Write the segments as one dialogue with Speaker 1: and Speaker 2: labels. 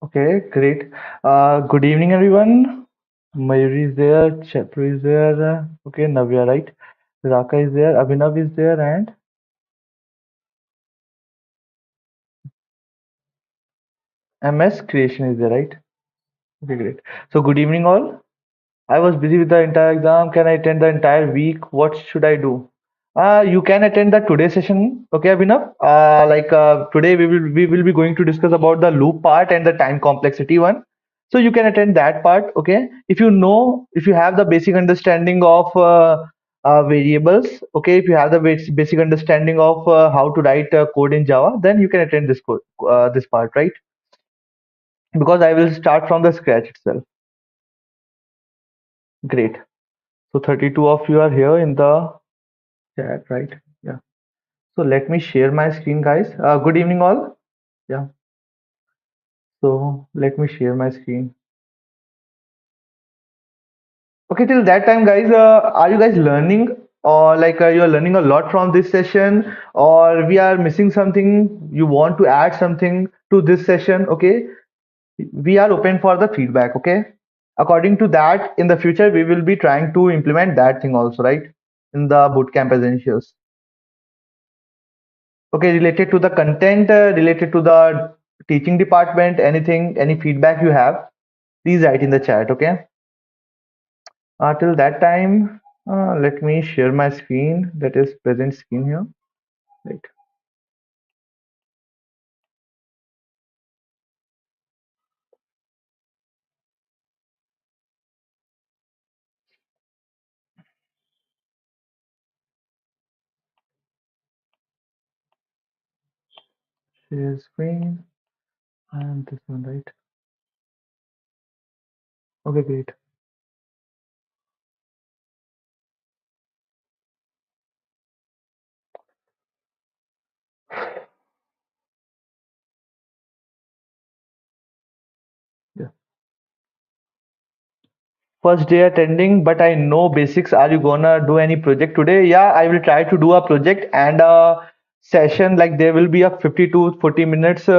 Speaker 1: Okay, great. Good evening, everyone. Mayuri is there, Chapru is there. Okay, Navya, right? Raka is there, Abhinav is there, and MS Creation is there, right? Okay, great. So, good evening, all. I was busy with the entire exam. Can I attend the entire week? What should I do? You can attend the today session. Okay, Abhinav. Today we will be going to discuss about the loop part and the time complexity one. So you can attend that part. Okay, if you have the basic understanding of variables. Okay, if you have the basic understanding of how to write code in Java, then you can attend this part, right? Because I will start from the scratch itself. Great. So 32 of you are here in the chat, right? Yeah. So let me share my screen, guys. Good evening, all. Yeah. So let me share my screen. Okay, till that time, guys, are you guys learning, or you are learning a lot from this session, or we are missing something? You want to add something to this session? Okay, we are open for the feedback. Okay, according to that, in the future, we will be trying to implement that thing also, right? In the bootcamp essentials. Okay, related to the content, related to the teaching department, anything, any feedback you have, please write in the chat. Okay. Till that time, let me share my screen. That is present screen here. Right. Share screen and this one, right? Okay, great. Yeah. First day attending, but I know basics. Are you gonna do any project today? Yeah, I will try to do a project and a session. Like there will be a 50 to 40 minutes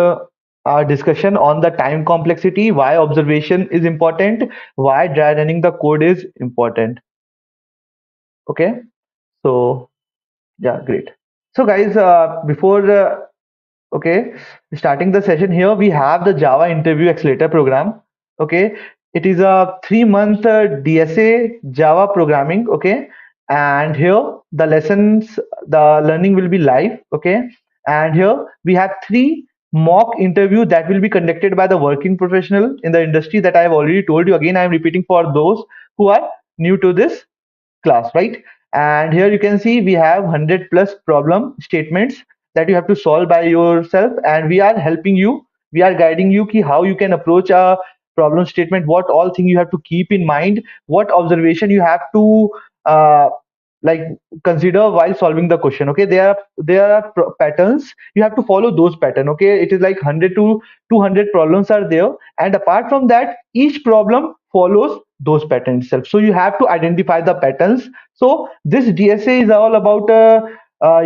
Speaker 1: discussion on the time complexity, why observation is important, why dry running the code is important. Okay, so yeah, great. So guys, before okay, starting the session here, we have the Java Interview Accelerator program. Okay, it is a 3-month DSA Java programming. Okay, and here the lessons, the learning will be live. Okay, and here we have 3 mock interview that will be conducted by the working professional in the industry that I have already told you. Again, I am repeating for those who are new to this class, right? And here you can see we have 100 plus problem statements that you have to solve by yourself, and we are helping you, we are guiding you ki how you can approach a problem statement, what all thing you have to keep in mind, what observation you have to uh, like consider while solving the question. Okay, there are patterns, you have to follow those pattern. Okay, it is like 100 to 200 problems are there, and apart from that, each problem follows those patterns itself, so you have to identify the patterns. So this DSA is all about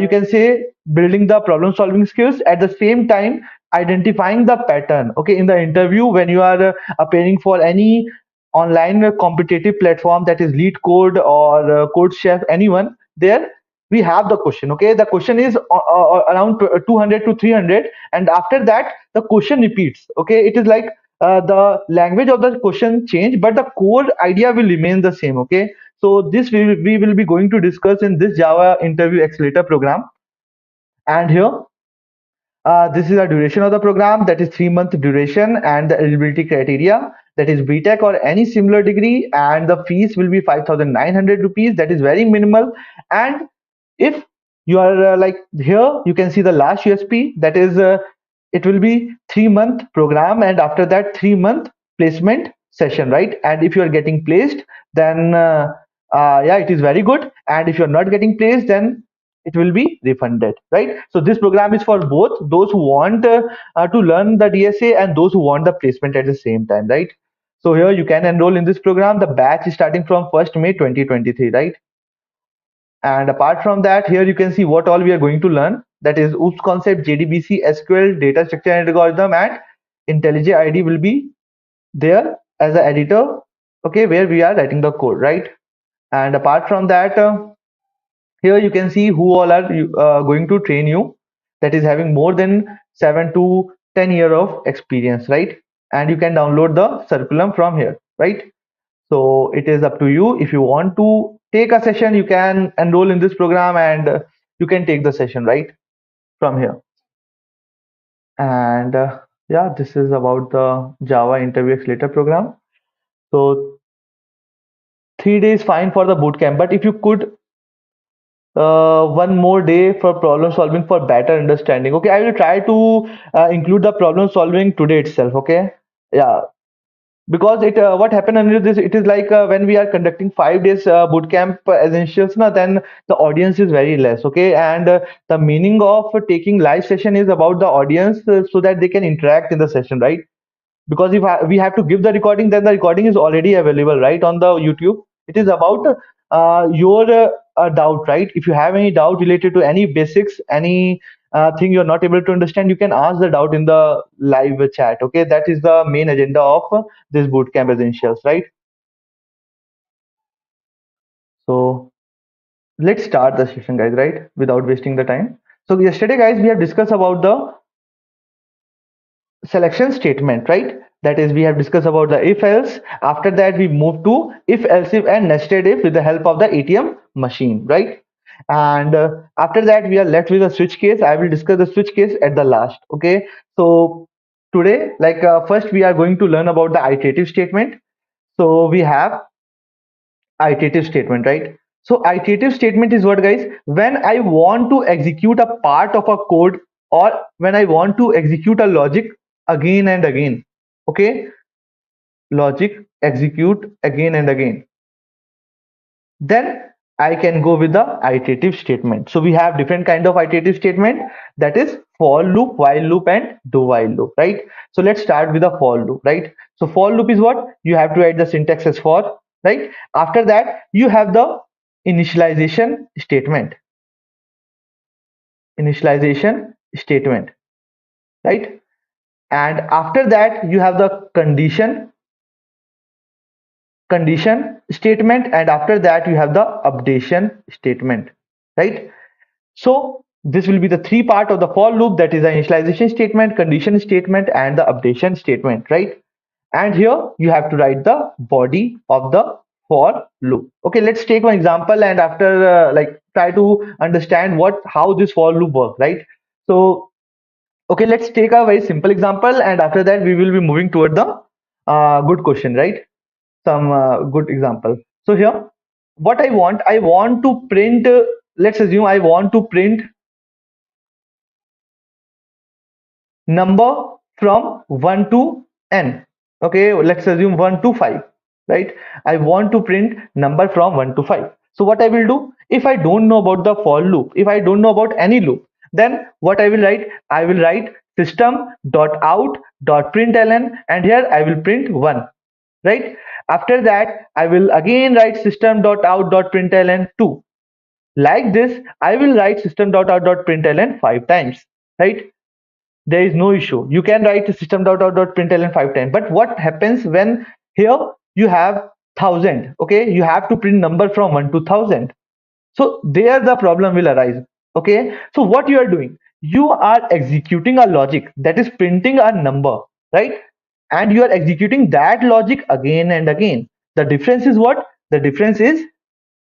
Speaker 1: you can say building the problem solving skills, at the same time identifying the pattern. Okay, in the interview when you are appearing for any online competitive platform, that is lead code or code chef, anyone there, we have the question. Okay, the question is around 200 to 300, and after that the question repeats. Okay, it is like the language of the question change, but the core idea will remain the same. Okay, so this we will be going to discuss in this Java Interview Accelerator program. And here this is the duration of the program, that is 3-month duration, and the eligibility criteria, that is BTech or any similar degree, and the fees will be 5,900 rupees, that is very minimal. And if you are like here, you can see the last USP, that is it will be 3-month program, and after that 3-month placement session, right? And if you are getting placed, then yeah, it is very good, and if you are not getting placed, then it will be refunded, right? So this program is for both those who want to learn the DSA and those who want the placement at the same time, right? So here you can enroll in this program. The batch is starting from 1st May 2023, right? And apart from that, here you can see what all we are going to learn. That is OOPS concept, JDBC, SQL, data structure and algorithm, and IntelliJ ID will be there as an editor, okay, where we are writing the code, right? And apart from that, here you can see who all are going to train you, that is having more than 7 to 10 year of experience, right? And you can download the curriculum from here, right? So it is up to you. If you want to take a session, you can enroll in this program and you can take the session right from here. And yeah, this is about the Java Interview Accelerator program. So 3 days fine for the bootcamp, but if you could one more day for problem solving for better understanding. Okay, I will try to include the problem solving today itself. Okay, yeah, because it what happened under this, it is like when we are conducting 5 days boot camp essentials na, then the audience is very less, okay, and the meaning of taking live session is about the audience so that they can interact in the session, right? Because if we have to give the recording, then the recording is already available right on the YouTube. It is about your doubt, right? If you have any doubt related to any basics, any thing you're not able to understand, you can ask the doubt in the live chat, okay? That is the main agenda of this bootcamp essentials, right? So let's start the session, guys, right, without wasting the time. So yesterday, guys, we have discussed about the selection statement, right? That is, we have discussed about the if else. After that, we move to if else if and nested if with the help of the ATM machine, right? And after that, we are left with a switch case. I will discuss the switch case at the last, okay? So today, like first, we are going to learn about the iterative statement. So we have iterative statement, right? So iterative statement is what, guys? When I want to execute a part of a code, or when I want to execute a logic again and again, okay? Logic execute again and again, then I can go with the iterative statement. So we have different kind of iterative statement, that is for loop, while loop, and do while loop, right? So let's start with the for loop, right? So for loop is what? You have to write the syntax as for, right? After that, you have the initialization statement. Initialization statement, right? And after that, you have the condition statement, and after that you have the updation statement, right? So this will be the three part of the for loop, that is the initialization statement, condition statement, and the updation statement, right? And here you have to write the body of the for loop. Okay, let's take one example and after like try to understand what how this for loop works, right? So okay, let's take a very simple example and after that we will be moving toward the good question, right? Some good example. So here, what I want to print, let's assume I want to print number from 1 to n. Okay, let's assume 1 to 5, right? I want to print number from 1 to 5. So what I will do, if I don't know about the for loop, if I don't know about any loop, then what I will write? I will write system.out.println, and here I will print 1, right? After that, I will again write system.out.println 2. Like this, I will write system.out.println 5 times, right? There is no issue. You can write system.out.println 5 times. But what happens when here you have 1000? Okay, you have to print number from 1 to 1000. So there the problem will arise. Okay, so what you are doing? You are executing a logic that is printing a number, right? And you are executing that logic again and again. The difference is what? The difference is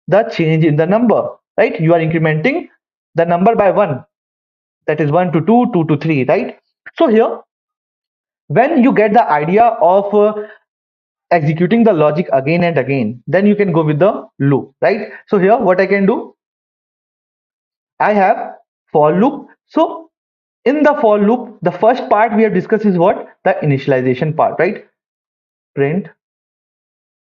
Speaker 1: the change in the number, right? You are incrementing the number by 1, that is 1 to 2, 2 to 3, right? So here, when you get the idea of executing the logic again and again, then you can go with the loop, right? So here, what I can do, I have for loop. So in the for loop, the first part we have discussed is what? The initialization part, right? Print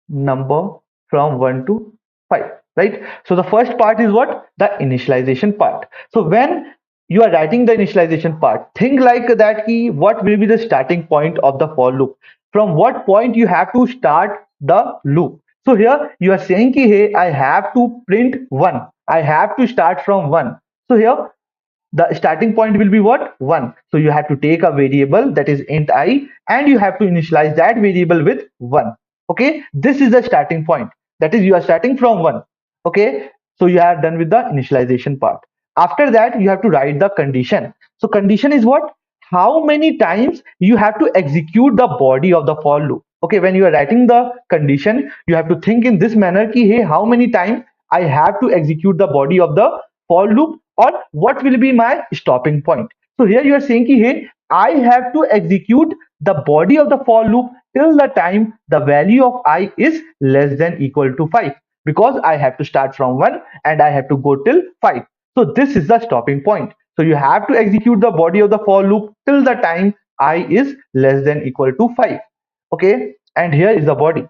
Speaker 1: number from 1 to 5, right? So the first part is what? The initialization part. So when you are writing the initialization part, think like that key, what will be the starting point of the for loop? From what point you have to start the loop? So here you are saying ki, hey, I have to print 1. I have to start from 1. So here The starting point will be what? 1. So you have to take a variable that is int I, and you have to initialize that variable with 1. Okay, this is the starting point. That is, you are starting from 1. Okay, so you are done with the initialization part. After that, you have to write the condition. So condition is what? How many times you have to execute the body of the for loop. Okay, when you are writing the condition, you have to think in this manner ki, hey, how many times I have to execute the body of the for loop, or what will be my stopping point. So here you are saying ki, hey, I have to execute the body of the for loop till the time the value of I is less than equal to 5, because I have to start from 1 and I have to go till 5. So this is the stopping point. So you have to execute the body of the for loop till the time I is less than equal to 5. Okay, and here is the body.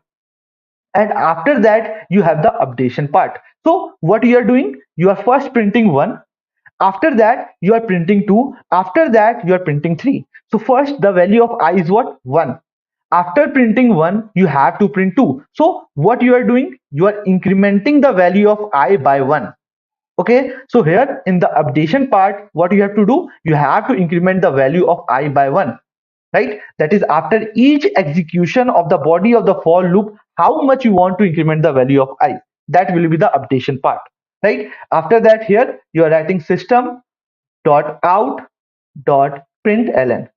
Speaker 1: And after that, you have the updation part. So what you are doing? You are first printing 1. After that, you are printing 2. After that, you are printing 3. So first, the value of I is what? 1. After printing 1, you have to print 2. So what you are doing? You are incrementing the value of I by 1. Okay, so here in the updation part, what you have to do? You have to increment the value of I by 1. Right, that is, after each execution of the body of the for loop, how much you want to increment the value of I. That will be the updation part. Right, after that, here you are writing system dot out dot println,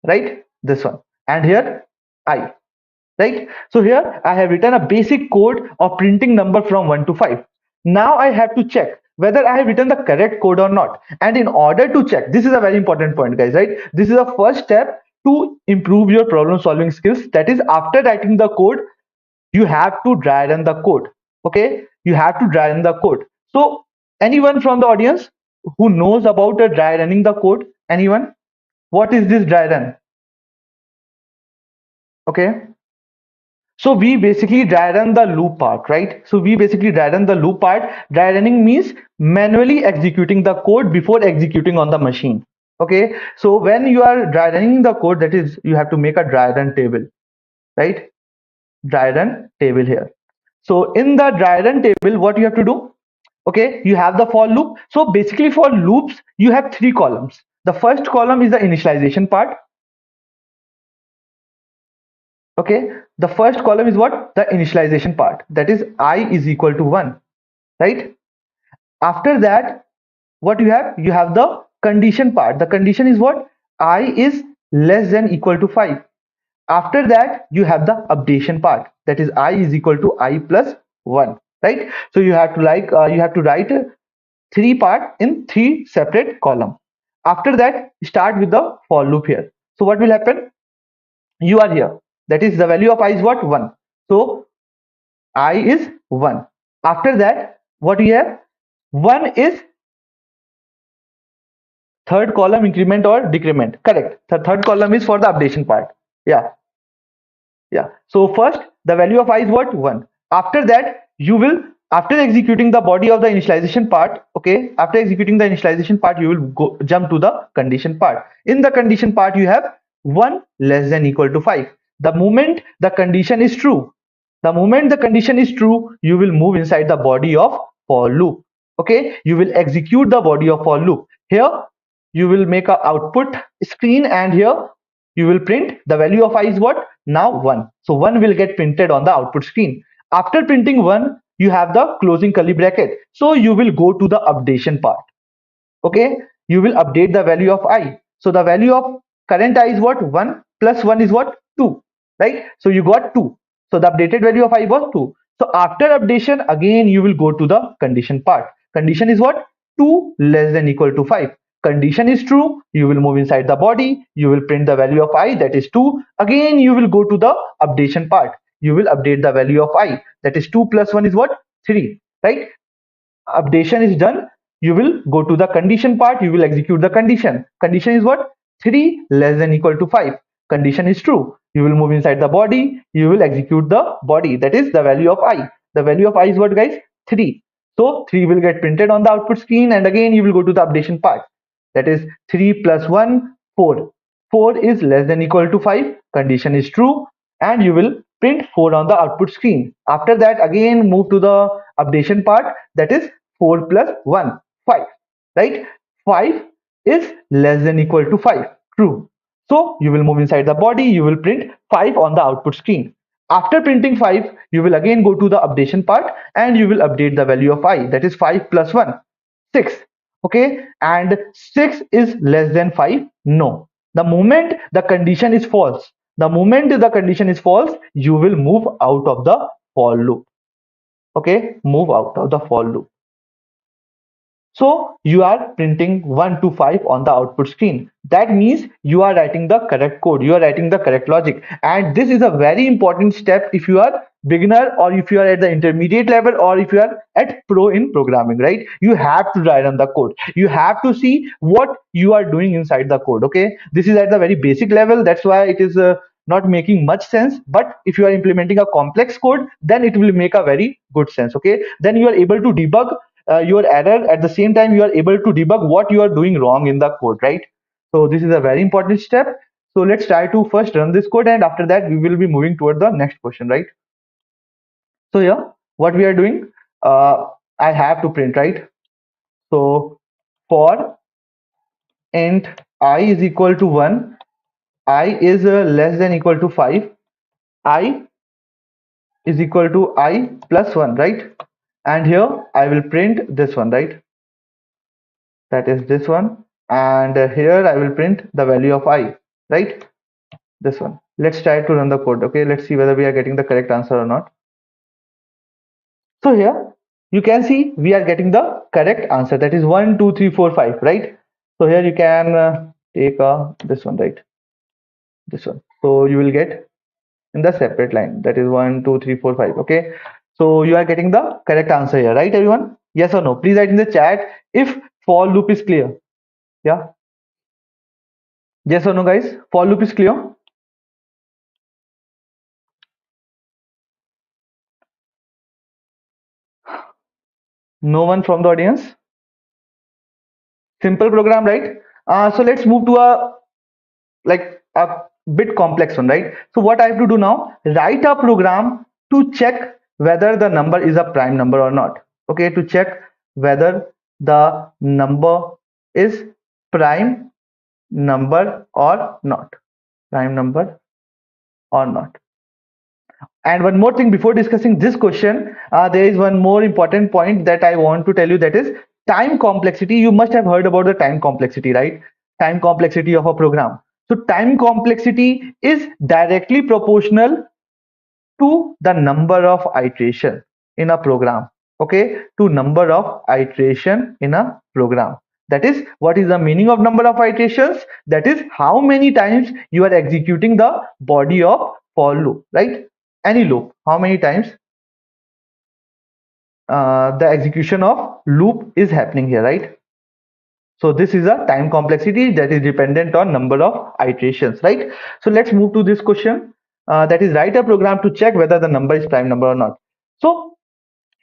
Speaker 1: right, this one, and here I. Right, so here I have written a basic code of printing number from 1 to 5. Now I have to check whether I have written the correct code or not. And in order to check, this is a very important point, guys, right? This is the first step to improve your problem solving skills. That is, after writing the code, you have to dry run the code. Okay, you have to dry run the code. So anyone from the audience who knows about dry running the code? Anyone? What is this dry run? Okay, so we basically dry run the loop part, right? So we basically dry run the loop part. Dry running means manually executing the code before executing on the machine. Okay, so when you are dry running the code, that is, you have to make a dry run table, right? Dry run table here. So in the dry run table, what you have to do? Okay, you have the for loop. So basically for loops, you have 3 columns. The first column is the initialization part. Okay, the first column is what? The initialization part. That is, I is equal to 1, right? After that, what you have? You have the condition part. The condition is what? I is less than equal to 5. After that, you have the updation part. That is, I is equal to I plus 1, right? So you have to you have to write 3 part in 3 separate column. After that, start with the for loop here. So what will happen? You are here. That is, the value of I is what? 1. So I is 1. After that, what we have? 1 is third column, increment or decrement. Correct. The third column is for the updation part. Yeah. Yeah. So first, the value of I is what? 1. After that, you will, after executing the body of the initialization part, okay, after executing the initialization part, you will go jump to the condition part. In the condition part, you have 1 less than equal to 5. The moment the condition is true, the moment the condition is true, you will move inside the body of for loop. Okay, you will execute the body of for loop. Here, you will make a output screen, and here you will print the value of I is what? Now 1. So 1 will get printed on the output screen. After printing 1, you have the closing curly bracket. So you will go to the updation part. Okay, you will update the value of I. So the value of current I is what? 1 plus 1 is what? 2, right? So you got 2. So the updated value of I was 2. So after updation, again you will go to the condition part. Condition is what? 2 less than equal to 5. Condition is true, you will move inside the body, you will print the value of I, that is 2. Again you will go to the updation part. You will update the value of I, that is 2 plus 1 is what? 3, right? Updation is done. You will go to the condition part. You will execute the condition. Condition is what? 3 less than equal to 5. Condition is true. You will move inside the body. You will execute the body, that is the value of I. The value of I is what, guys? 3. So 3 will get printed on the output screen, and again you will go to the updation part. That is 3 plus 1, 4. 4 is less than equal to 5. Condition is true, and you will print 4 on the output screen. After that, again move to the updation part. That is 4 plus 1, 5, right? 5 is less than equal to 5. True. So you will move inside the body, you will print 5 on the output screen. After printing 5, you will again go to the updation part and you will update the value of I, that is 5 plus 1, 6. Okay, and 6 is less than 5? No. The moment the condition is false, you will move out of the for loop. Okay, move out of the for loop. So you are printing 1 to 5 on the output screen. That means you are writing the correct code, you are writing the correct logic. And this is a very important step if you are beginner, or if you are at the intermediate level, or if you are at pro in programming, right? You have to write on the code. You have to see what you are doing inside the code. Okay, this is at the very basic level. That's why it is not making much sense. But if you are implementing a complex code, then it will make a very good sense. Okay, then you are able to debug your error. At the same time, you are able to debug what you are doing wrong in the code, right? So this is a very important step. So let's try to first run this code, and after that we will be moving toward the next question, right? So yeah, what we are doing, I have to print, right? So for int I is equal to 1, I is less than equal to 5, I is equal to I plus 1, right? And here I will print this one, right? That is this one. And here I will print the value of I, right? This one. Let's try to run the code. Okay, let's see whether we are getting the correct answer or not. So here you can see we are getting the correct answer, that is 1 2 3 4 5, right? So here you can take this one, right? This one. So you will get in the separate line, that is 1 2 3 4 5. Okay, so you are getting the correct answer here, right, everyone? Yes or no? Please write in the chat if for loop is clear. Yeah, yes or no, guys? For loop is clear? No one from the audience? Simple program, right? So let's move to a bit complex one, right? So what I have to do now, write a program to check whether the number is a prime number or not. Okay, to check whether the number is prime number or not. Prime number or not. And one more thing before discussing this question, there is one more important point that I want to tell you, that is time complexity. You must have heard about the time complexity, right? Time complexity of a program. So time complexity is directly proportional to the number of iteration in a program. Okay, to number of iteration in a program. That is, what is the meaning of number of iterations? That is how many times you are executing the body of for loop, right? Any loop, how many times the execution of loop is happening here, right? So this is a time complexity that is dependent on number of iterations, right? So let's move to this question, that is write a program to check whether the number is prime number or not. So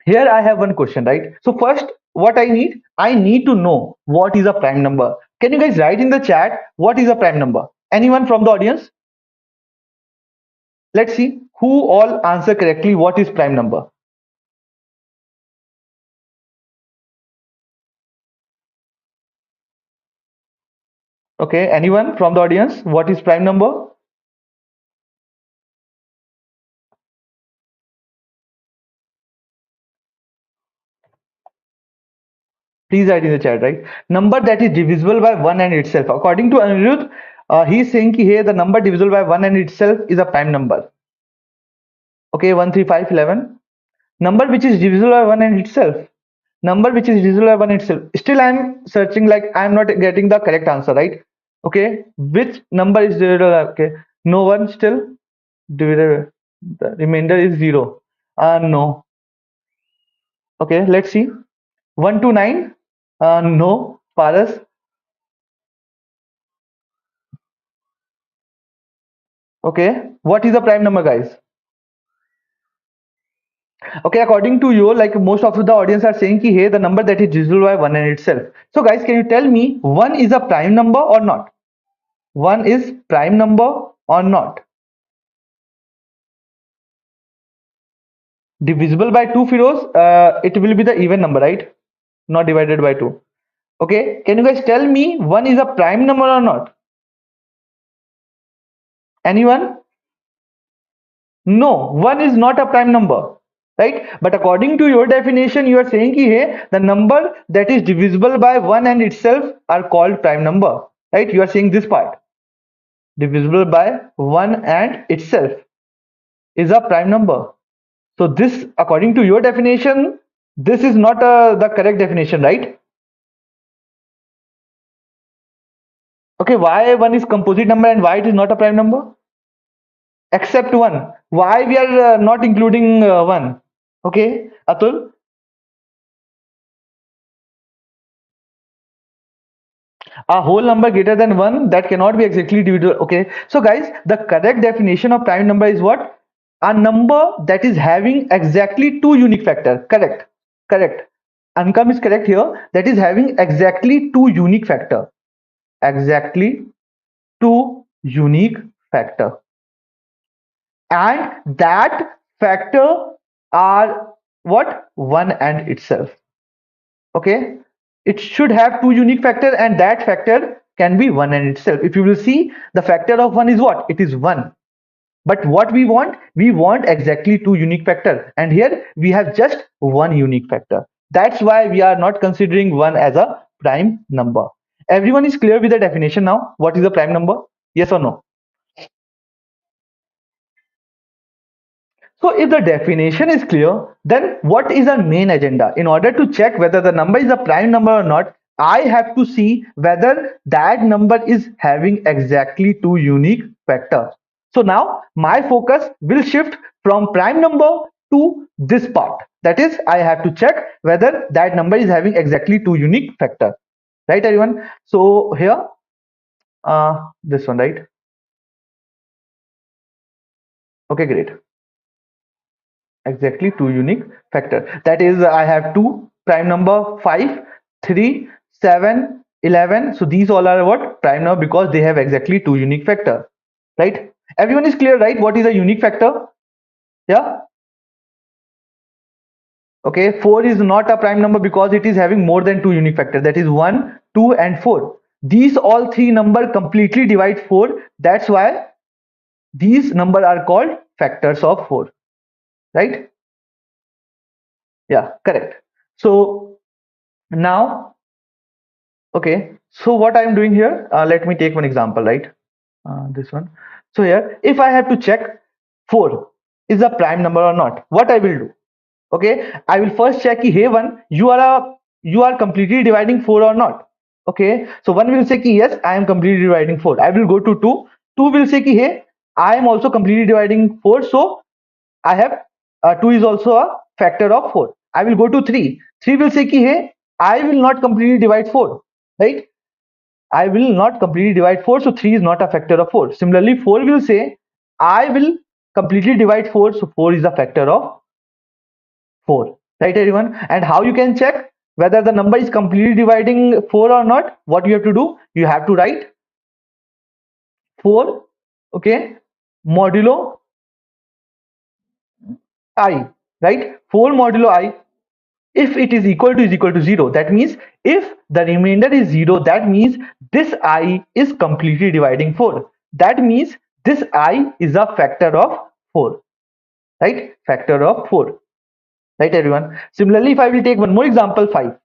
Speaker 1: here I have one question, right? So first, what I need to know what is a prime number. Can you guys write in the chat what is a prime number? Anyone from the audience? Let's see who all answer correctly what is prime number. Okay, anyone from the audience, what is prime number? Please write in the chat, right? Number that is divisible by 1 and itself. According to Anirudh, he is saying ki here the number divisible by 1 and itself is a prime number. Okay, 1 3 5 11. Number which is divisible by 1 and itself. Number which is divisible by 1 itself. Still I am searching, like I am not getting the correct answer, right? Okay, which number is divisible? Okay, no one still divided. The remainder is 0. No. Okay, let's see. 1 to 9. No. Paras. Okay, what is the prime number, guys? Okay, according to you, like most of the audience are saying ki hey, the number that is divisible by 1 and itself. So guys, can you tell me 1 is a prime number or not? 1 is prime number or not? Divisible by 2, Firoz, it will be the even number, right? Not divided by 2. Okay, can you guys tell me 1 is a prime number or not? Anyone? No, 1 is not a prime number, right? But according to your definition, you are saying ki, hey, the number that is divisible by 1 and itself are called prime number, right? You are saying this part, divisible by 1 and itself is a prime number. So this, according to your definition, this is not the correct definition, right? Okay, why 1 is composite number and why it is not a prime number? Except 1. Why we are not including 1? Okay, Atul? A whole number greater than 1 that cannot be exactly divisible. Okay, so guys, the correct definition of prime number is what? A number that is having exactly two unique factors. Correct, correct. Ankam is correct here. That is having exactly two unique factor. Exactly two unique factor. And that factor are what? 1 and itself. Okay, it should have two unique factor and that factor can be 1 and itself. If you will see, the factor of 1 is what? It is 1. But what we want exactly two unique factor, and here we have just one unique factor. That's why we are not considering 1 as a prime number. Everyone is clear with the definition now? What is a prime number? Yes or no? So if the definition is clear, then what is our main agenda? In order to check whether the number is a prime number or not, I have to see whether that number is having exactly two unique factors. So now my focus will shift from prime number to this part. That is, I have to check whether that number is having exactly two unique factors. Right, everyone? So here, this one, right? Okay, great. Exactly two unique factor. That is, I have two prime number 5, 3, 7, 11. So these all are what? Prime number because they have exactly two unique factor. Right? Everyone is clear, right? What is a unique factor? Yeah. Okay, 4 is not a prime number because it is having more than two unique factors. That is 1, 2, and 4. These all three number completely divide 4. That's why these number are called factors of 4. Right? Yeah, correct. So now, okay, so what I'm doing here, let me take one example, right? This one. So here, if I have to check 4 is a prime number or not, what I will do? Okay, I will first check hey 1, you are completely dividing 4 or not. Okay, so 1 will say ki, yes, I am completely dividing 4. I will go to 2. 2 will say ki, hey, I am also completely dividing 4. So I have 2 is also a factor of 4. I will go to 3. 3 will say ki, hey, I will not completely divide 4. Right? I will not completely divide 4. So 3 is not a factor of 4. Similarly, 4 will say, I will completely divide 4. So 4 is a factor of 4. Right, everyone? And how you can check whether the number is completely dividing 4 or not? What you have to do? You have to write 4, okay, modulo I, right? 4 modulo I. If it is equal to 0, that means if the remainder is 0, that means this I is completely dividing 4. That means this I is a factor of 4. Right? Factor of 4. Right, everyone? Similarly, if I will take one more example, 5.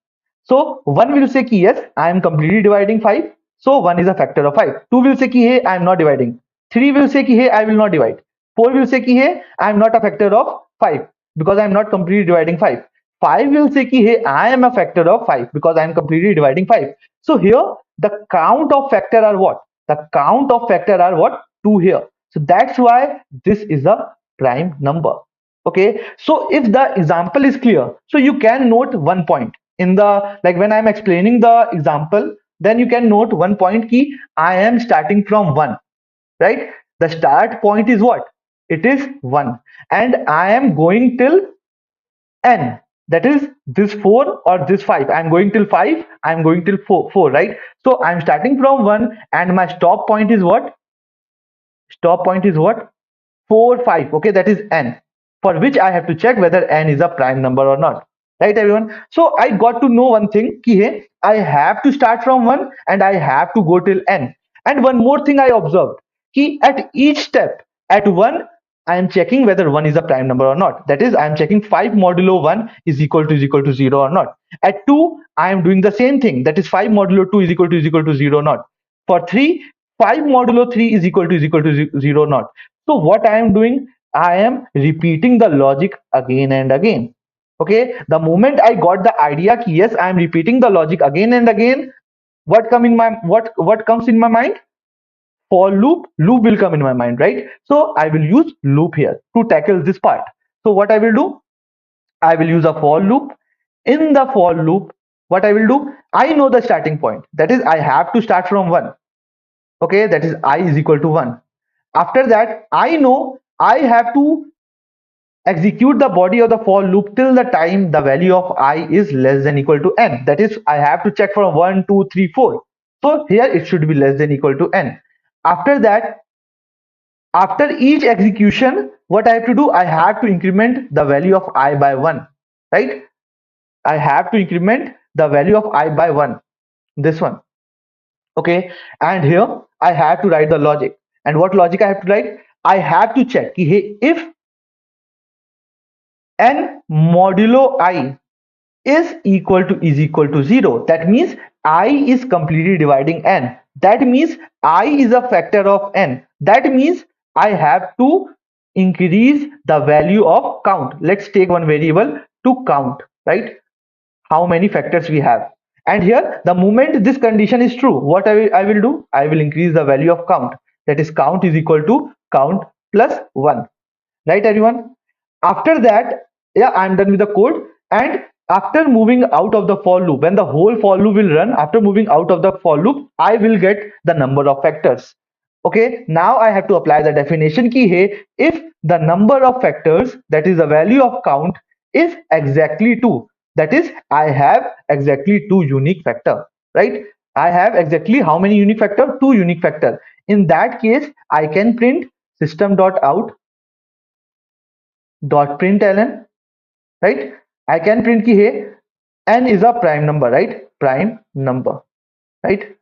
Speaker 1: So 1 will say ki, yes, I am completely dividing 5. So 1 is a factor of 5. 2 will say ki, hey, I am not dividing. 3 will say ki, hey, I will not divide. 4 will say ki, hey, I am not a factor of 5 because I am not completely dividing 5. 5 will say ki, hey, I am a factor of 5 because I am completely dividing 5. So here the count of factor are what? The count of factor are what? 2 here. So that's why this is a prime number. Okay, so if the example is clear, so you can note one point in the, like when I'm explaining the example, then you can note one point key, I am starting from 1, right? The start point is what? It is 1 and I am going till n, that is this 4 or this 5. I'm going till 5, I'm going till 4, right? So I'm starting from 1 and my stop point is what? Stop point is what? 4, 5. Okay, that is n, for which I have to check whether n is a prime number or not. right everyone? So I got to know one thing ki hey, I have to start from 1 and I have to go till n. And one more thing I observed ki at each step, at 1 I am checking whether 1 is a prime number or not. That is, I am checking 5 modulo 1 is equal to 0 or not. At 2 I am doing the same thing, that is 5 modulo 2 is equal to 0 or not. For 3, 5 modulo 3 is equal to 0 or not. So what I am doing, I am repeating the logic again and again. Okay, the moment I got the idea ki yes, I am repeating the logic again and again, what comes in my mind? For loop will come in my mind, right? So I will use loop here to tackle this part. So what I will do, I will use a for loop. In the for loop, what I will do, I know the starting point, that is I have to start from 1. Okay, that is I is equal to 1. After that I know I have to execute the body of the for loop till the time the value of I is less than equal to n. That is, I have to check from 1 2 3 4. So here it should be less than equal to n. After that, after each execution, what I have to do, I have to increment the value of I by 1, right? I have to increment the value of I by 1, this one. Okay, and here I have to write the logic. And what logic I have to write? I have to check if n modulo I is equal to 0, that means I is completely dividing n. That means I is a factor of n. That means I have to increase the value of count. Let's take one variable to count, right? How many factors we have. And here, the moment this condition is true, what I will do? I will increase the value of count. That is, count is equal to count plus 1. Right, everyone? After that, yeah, I'm done with the code. And after moving out of the for loop, when the whole for loop will run, after moving out of the for loop, I will get the number of factors. Okay, now I have to apply the definition ki hey, if the number of factors, that is the value of count, is exactly 2, that is I have exactly 2 unique factor, right? I have exactly how many unique factor? 2 unique factor. In that case, I can print system.out dot println, right? I can print ki hey, n is a prime number, right? Prime number, right?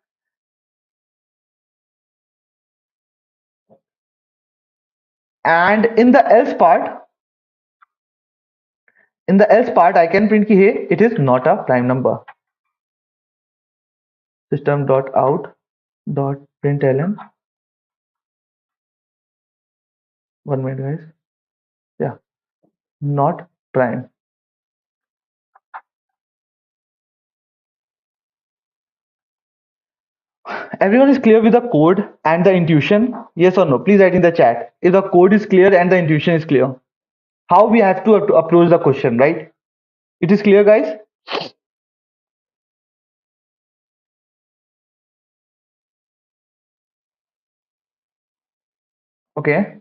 Speaker 1: And in the else part, I can print ki hey, it is not a prime number. System dot out dot println. One minute, guys. Yeah, not prime. Everyone is clear with the code and the intuition? Yes or no? Please write in the chat if the code is clear and the intuition is clear. How we have to approach the question, right? It is clear, guys? Okay.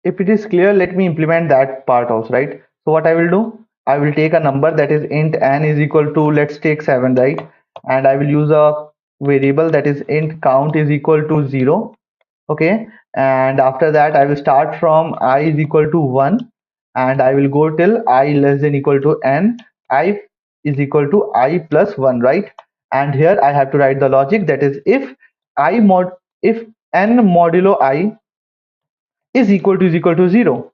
Speaker 1: If it is clear, let me implement that part also, right? So what I will do, I will take a number that is int n is equal to, let's take 7, right? And I will use a variable that is int count is equal to 0. Okay, and after that I will start from I is equal to 1 and I will go till I less than equal to n. I is equal to I plus 1, right? And here I have to write the logic, that is if n modulo I is equal to 0.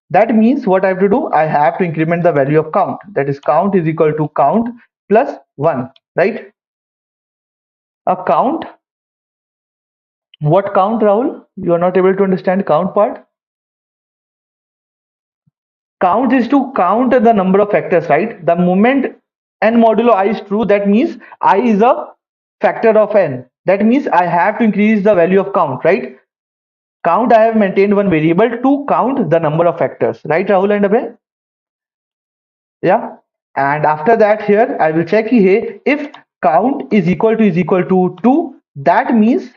Speaker 1: That means what I have to do, I have to increment the value of count, that is count is equal to count plus 1, right? A count, what count, Rahul? You are not able to understand count part? Count is to count the number of factors, right? The moment n modulo I is true, that means I is a factor of n. That means I have to increase the value of count, right? Count, I have maintained one variable to count the number of factors, right, Rahul and Abhay? Yeah. And after that, here I will check here if count is equal to 2, that means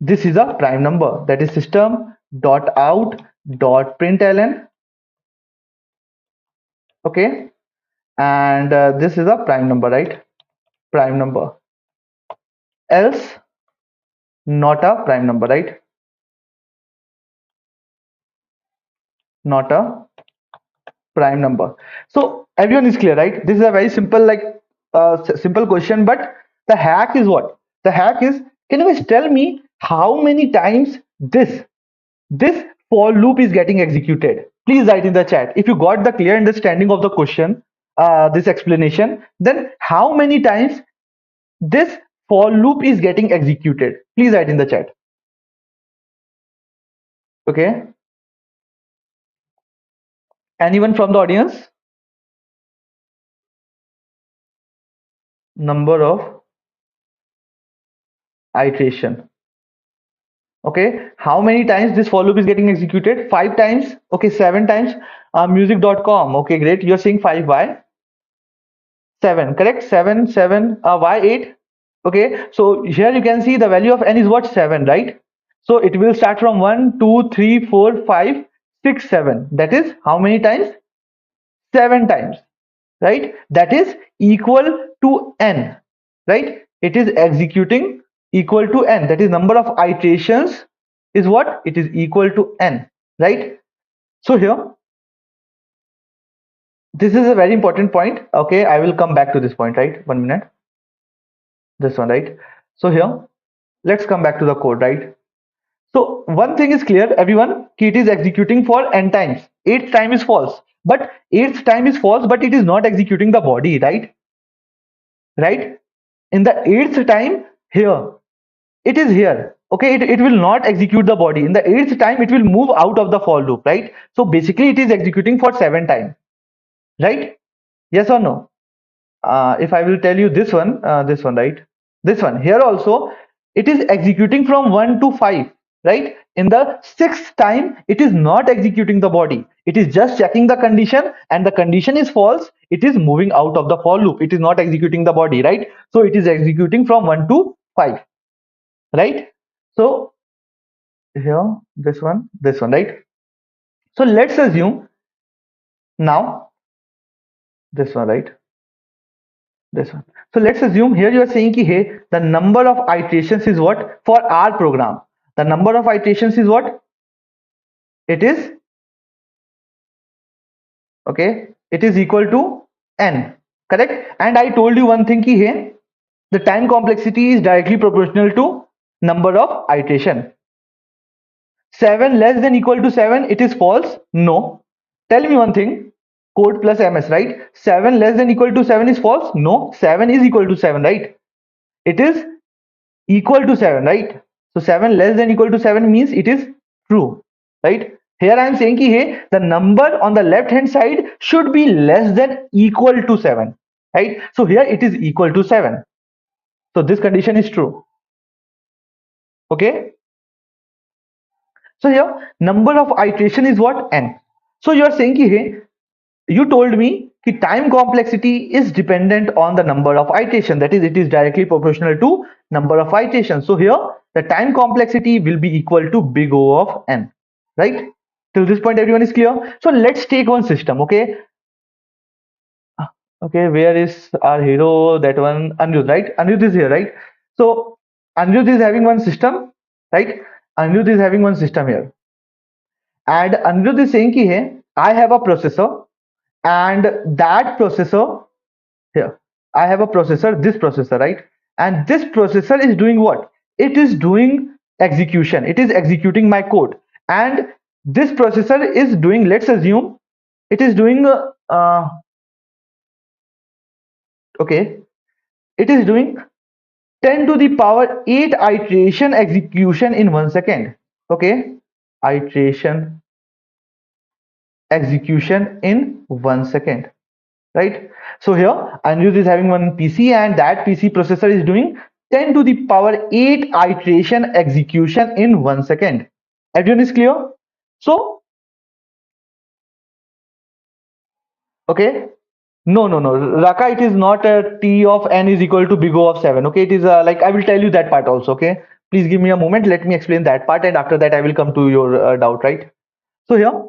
Speaker 1: this is a prime number, that is system dot out dot println. Okay, and this is a prime number, right? Prime number, else not a prime number, right? Not a prime number. So everyone is clear, right? This is a very simple, like simple question, but the hack is what? The hack is, can you guys tell me how many times this for loop is getting executed? Please write in the chat. If you got the clear understanding of the question, this explanation, then how many times this for loop is getting executed? Please write in the chat. Okay. Anyone from the audience? Number of iteration. Okay, how many times this for loop is getting executed? 5 times. Okay, 7 times. Music.com. Okay, great. You're saying 5. Why? 7. Correct. 7, 7. Why 8? Okay, so here you can see the value of n is what? 7, right? So it will start from 1, 2, 3, 4, 5, 6, 7. That is how many times? 7 times, right? That is equal to n, right? It is executing equal to n. That is number of iterations is what? It is equal to n, right? So here, this is a very important point. Okay, I will come back to this point, right? 1 minute. This one, right? So here, let's come back to the code, right? So one thing is clear, everyone, it is executing for n times. 8th time is false, but 8th time is false, but it is not executing the body, right? Right? In the 8th time, here, it is here. Okay, it will not execute the body. In the 8th time, it will move out of the for loop, right? So basically, it is executing for 7 times, right? Yes or no? If I will tell you this one, right? This one here also, it is executing from 1 to 5, right? In the 6th time, it is not executing the body. It is just checking the condition, and the condition is false. It is moving out of the for loop. It is not executing the body, right? So it is executing from 1 to 5, right? So here, this one, right? So let's assume now this one, right? This one. So let's assume here you are saying ki, hey, the number of iterations is what for our program? The number of iterations is what? It is, okay, it is equal to n, correct? And I told you one thing ki, hey, the time complexity is directly proportional to number of iteration. 7 less than equal to 7, it is false. No. Tell me one thing, code plus ms, right? 7 less than equal to 7 is false. No, 7 is equal to 7, right? It is equal to 7, right? So 7 less than equal to 7 means it is true, right? Here I am saying ki, hey, the number on the left hand side should be less than equal to 7, right? So here it is equal to 7. So this condition is true. Okay. So here number of iteration is what? N. So you are saying ki, hey, you told me that time complexity is dependent on the number of iteration. That is, it is directly proportional to number of iterations. So here the time complexity will be equal to big O of n, right? Till this point everyone is clear. So let's take one system. Okay, okay, where is our hero? That one, Anirudh, right? Anirudh is here, right? So Anirudh is having one system, right? Anirudh is having one system here, and Anirudh is saying ki, hey, I have a processor, and that processor, here I have a processor, this processor, right? And this processor is doing what? It is doing execution. It is executing my code, and this processor is doing, let's assume it is doing okay, it is doing 10 to the power 8 iteration execution in 1 second. Okay, iteration execution in 1 second, right? So here Anirudh is having one PC, and that PC processor is doing 10 to the power 8 iteration execution in 1 second. Everyone is clear? So okay, no, Raka, it is not a T of n is equal to big O of 7. Okay, it is like, I will tell you that part also. Okay, please give me a moment, let me explain that part, and after that I will come to your doubt, right? So here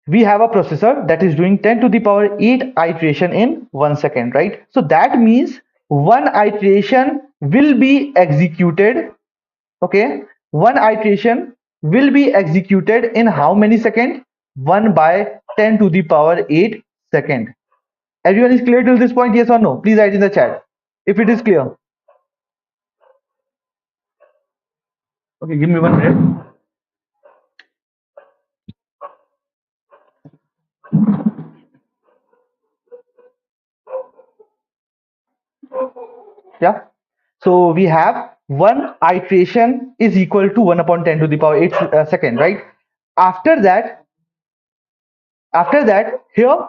Speaker 1: we have a processor that is doing 10 to the power 8 iteration in 1 second, right? So that means one iteration will be executed. Okay, one iteration will be executed in how many seconds? 1 by 10 to the power 8 second. Everyone is clear till this point? Yes or no? Please write in the chat if it is clear. Okay, give me 1 minute. Yeah. So we have one iteration is equal to 1 upon 10 to the power 8 second, right? After that, here,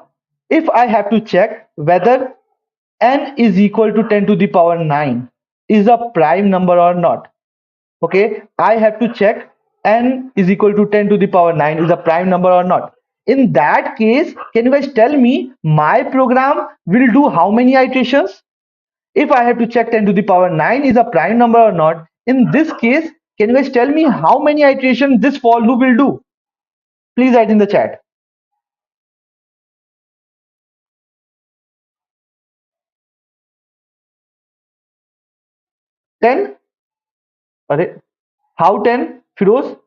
Speaker 1: if I have to check whether n is equal to 10 to the power 9 is a prime number or not. Okay, I have to check n is equal to 10 to the power 9 is a prime number or not. In that case, can you guys tell me my program will do how many iterations? If I have to check 10 to the power 9 is a prime number or not, in this case, can you guys tell me how many iterations this for loop will do? Please write in the chat. 10? How 10? Firoz?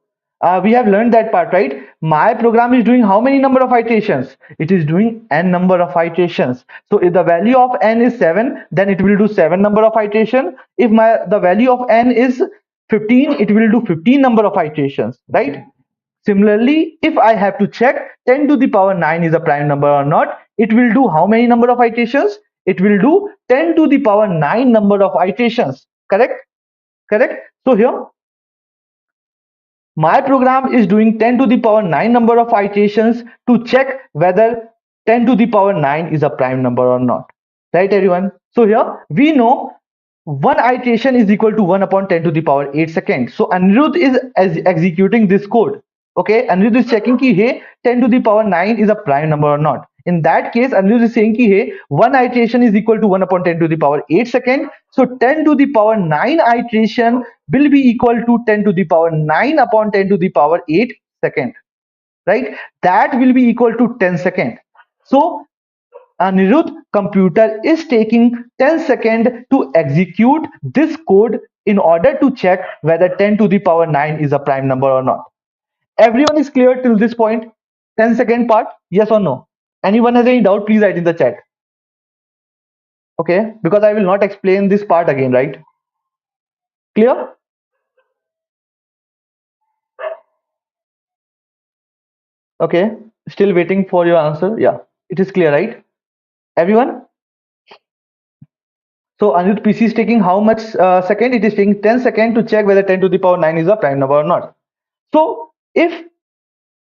Speaker 1: We have learned that part, right? My program is doing how many number of iterations? It is doing n number of iterations. So if the value of n is 7, then it will do 7 number of iteration. If the value of n is 15, it will do 15 number of iterations, right? Similarly, if I have to check 10 to the power 9 is a prime number or not, it will do how many number of iterations? It will do 10 to the power 9 number of iterations. Correct? Correct? So here my program is doing 10 to the power 9 number of iterations to check whether 10 to the power 9 is a prime number or not. Right, everyone? So here we know one iteration is equal to 1 upon 10 to the power 8 seconds. So Anirudh is executing this code. Okay, Anirudh is checking ki hey 10 to the power 9 is a prime number or not. In that case, Anirudh is saying ki hey one iteration is equal to 1 upon 10 to the power 8 second. So 10 to the power 9 iteration will be equal to 10 to the power 9 upon 10 to the power 8 second. Right? That will be equal to 10 second. So Anirudh computer is taking 10 seconds to execute this code in order to check whether 10 to the power 9 is a prime number or not. Everyone is clear till this point? 10-second part? Yes or no? Anyone has any doubt? Please write in the chat. Okay, because I will not explain this part again, right? Clear? Okay, still waiting for your answer. Yeah, it is clear, right? Everyone? So Anirudh PC is taking how much second? It is taking 10 seconds to check whether 10 to the power 9 is a prime number or not. So if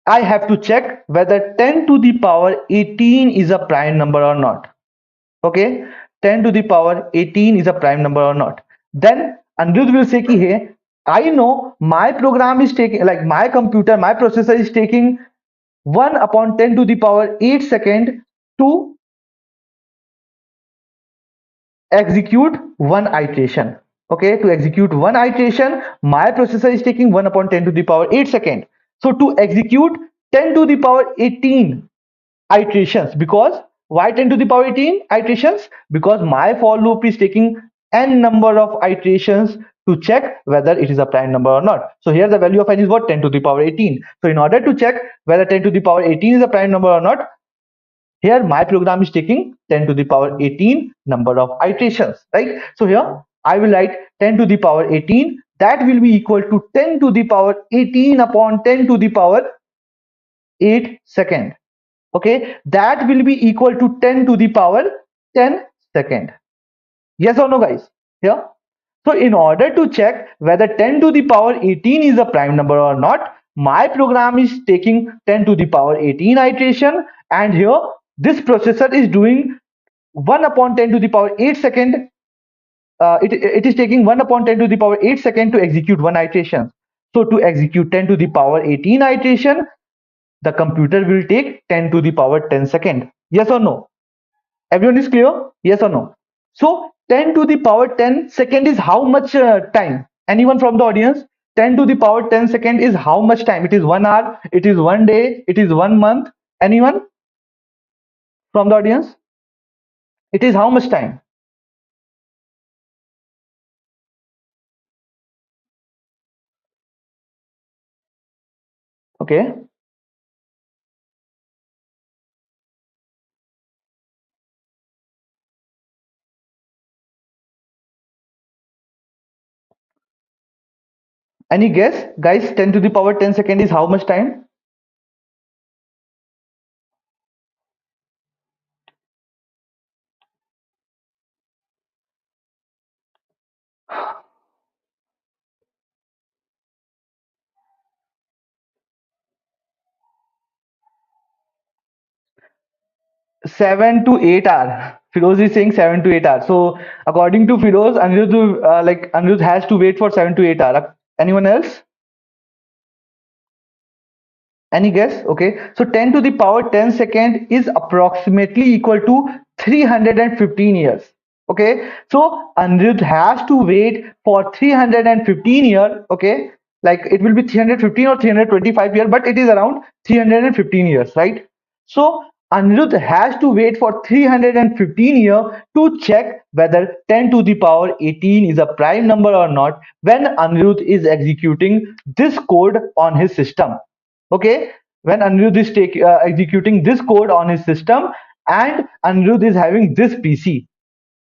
Speaker 1: I have to check whether 10 to the power 18 is a prime number or not. Okay, 10 to the power 18 is a prime number or not. Then Anirudh will say ki hey, I know my program is taking, like my computer, my processor is taking 1 upon 10 to the power 8 second to execute one iteration. Okay, to execute one iteration, my processor is taking 1 upon 10 to the power 8 second. So to execute 10 to the power 18 iterations, because why 10 to the power 18 iterations? Because my for loop is taking n number of iterations to check whether it is a prime number or not. So here the value of n is what? 10 to the power 18. So in order to check whether 10 to the power 18 is a prime number or not, here my program is taking 10 to the power 18 number of iterations, right? So here I will write 10 to the power 18, that will be equal to 10 to the power 18 upon 10 to the power 8 second. Okay, that will be equal to 10 to the power 10 second. Yes or no, guys? Here, so in order to check whether 10 to the power 18 is a prime number or not, my program is taking 10 to the power 18 iteration, and here this processor is doing 1 upon 10 to the power 8 second. It is taking 1 upon 10 to the power 8 second to execute one iteration. So to execute 10 to the power 18 iteration, the computer will take 10 to the power 10 second. Yes or no? Everyone is clear? Yes or no? So 10 to the power 10 second is how much time? Anyone from the audience? 10 to the power 10 second is how much time? It is 1 hour, it is 1 day, it is 1 month. Anyone from the audience? It is how much time? Okay. Any guess, guys? 10 to the power 10 second is how much time? 7 to 8 hour. Firoz is saying 7 to 8 hours. So according to Firoz, Anirudh, Anirudh has to wait for 7 to 8 hours. Anyone else? Any guess? Okay. So 10 to the power 10 second is approximately equal to 315 years. Okay. So Anirudh has to wait for 315 years. Okay. Like it will be 315 or 325 years, but it is around 315 years, right? So Anirudh has to wait for 315 years to check whether 10 to the power 18 is a prime number or not when Anirudh is executing this code on his system. Okay, when Anirudh is executing this code on his system, and Anirudh is having this PC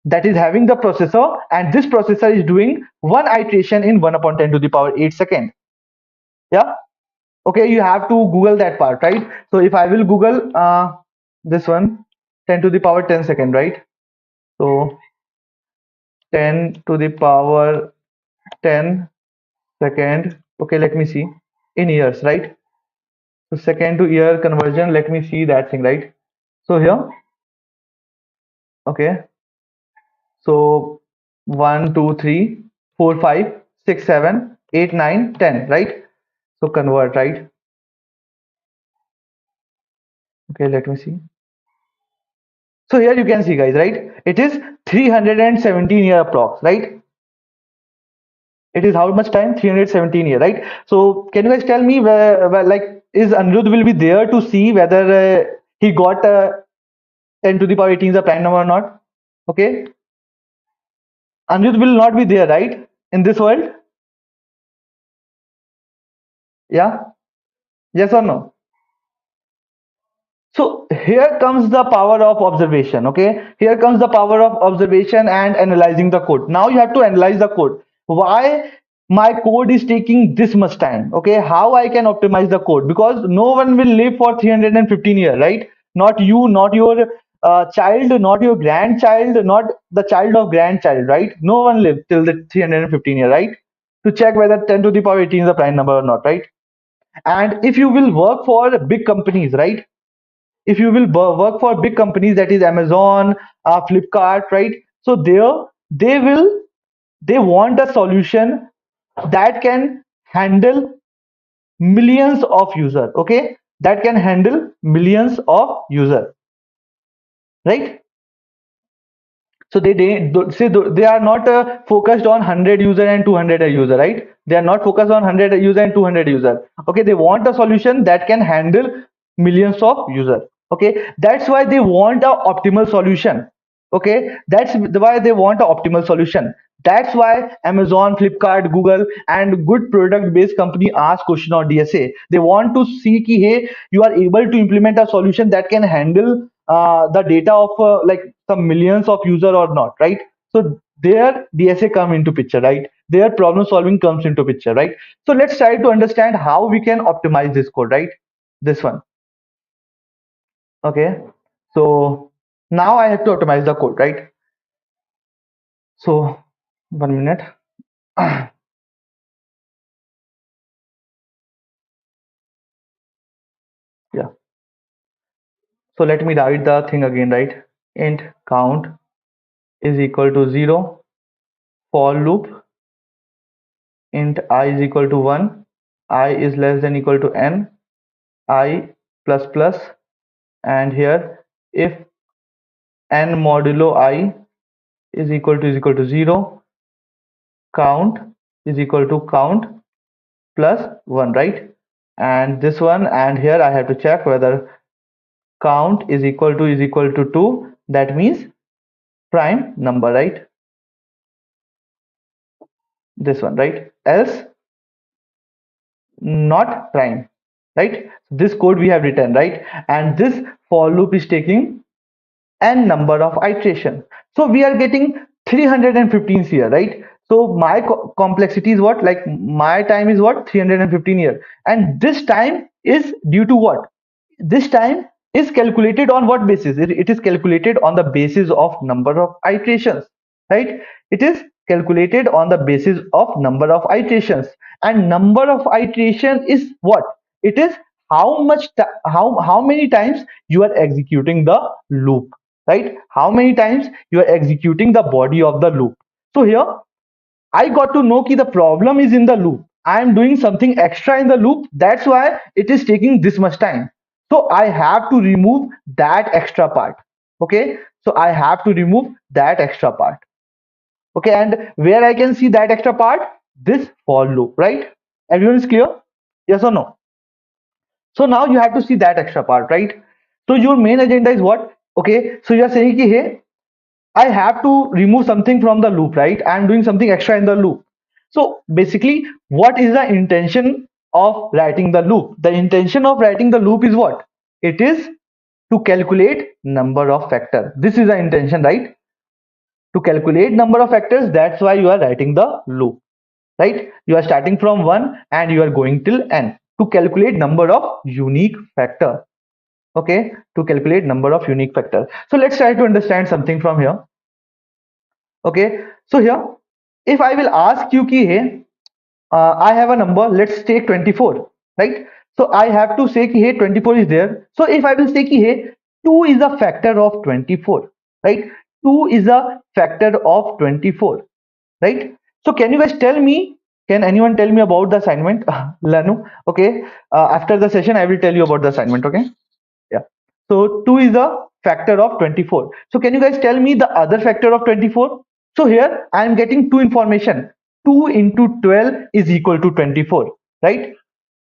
Speaker 1: that is having the processor, and this processor is doing one iteration in 1 upon 10 to the power 8 second. Yeah. Okay, you have to Google that part, right? So if I will Google this one, 10 to the power 10 second, right? So 10 to the power 10 second. Okay, let me see in years, right? So second to year conversion, let me see that thing, right? So here, okay, so 1, 2, 3, 4, 5, 6, 7, 8, 9, 10, right? So convert, right? Okay, let me see. So here you can see, guys, right? It is 317 year approx, right? It is how much time? 317 year, right? So can you guys tell me where like is Anirudh will be there to see whether he got 10 to the power 18 is a prime number or not? Okay, Anirudh will not be there, right? In this world, yeah? Yes or no? So here comes the power of observation. Okay, here comes the power of observation and analyzing the code. Now you have to analyze the code. Why my code is taking this much time? Okay, how I can optimize the code? Because no one will live for 315 years, right? Not you, not your child, not your grandchild, not the child of grandchild, right? No one lives till the 315 years, right? To check whether 10 to the power 18 is a prime number or not, right? And if you will work for big companies, right? If you will work for big companies, that is Amazon, Flipkart, right? So there they want a solution that can handle millions of user. Okay, that can handle millions of user, right? So they are not focused on 100 user and 200 user, right? They are not focused on 100 user and 200 user. Okay, they want a solution that can handle millions of user. Okay, that's why they want a optimal solution. Okay, that's why they want a optimal solution. That's why Amazon, Flipkart, Google and good product based company ask question on DSA. They want to see ki, hey, you are able to implement a solution that can handle the data of like some millions of user or not, right? So their DSA come into picture, right? Their problem solving comes into picture, right? So let's try to understand how we can optimize this code, right? This one. Okay, so now I have to optimize the code, right? So 1 minute. Yeah, so let me write the thing again, right? Int count is equal to 0, for loop int I is equal to 1, I is less than equal to n, I plus plus, and here if n modulo I is equal to 0, count is equal to count plus 1, right? And this one, and here I have to check whether count is equal to 2, that means prime number, right? This one, right? Else not prime, right? This code we have written, right? And this for loop is taking n number of iteration. So we are getting 315 here, right? So my complexity is what? Like my time is what? 315 years. And this time is due to what? This time is calculated on what basis? It is calculated on the basis of number of iterations, right? It is calculated on the basis of number of iterations. And number of iteration is what? It is how much how many times you are executing the loop, right? How many times you are executing the body of the loop. So here I got to know that the problem is in the loop. I am doing something extra in the loop. That's why it is taking this much time. So I have to remove that extra part. Okay. So I have to remove that extra part. Okay. And where I can see that extra part? This for loop, right? Everyone is clear? Yes or no? So now you have to see that extra part, right? So your main agenda is what? Okay. So you are saying, ki, hey, I have to remove something from the loop, right? I'm doing something extra in the loop. So basically, what is the intention of writing the loop? The intention of writing the loop is what? It is to calculate number of factors. This is the intention, right? To calculate number of factors. That's why you are writing the loop, right? You are starting from 1 and you are going till n to calculate number of unique factor. Okay, to calculate number of unique factors. So let's try to understand something from here. Okay, so here, if I will ask you ki, hey, I have a number, let's take 24, right? So I have to say ki, hey, 24 is there. So if I will say ki, hey, 2 is a factor of 24, right? 2 is a factor of 24, right? So can you guys tell me, can anyone tell me about the assignment? Lanu, okay. After the session, I will tell you about the assignment, okay? Yeah. So 2 is a factor of 24. So can you guys tell me the other factor of 24? So here I am getting two information. 2 into 12 is equal to 24, right?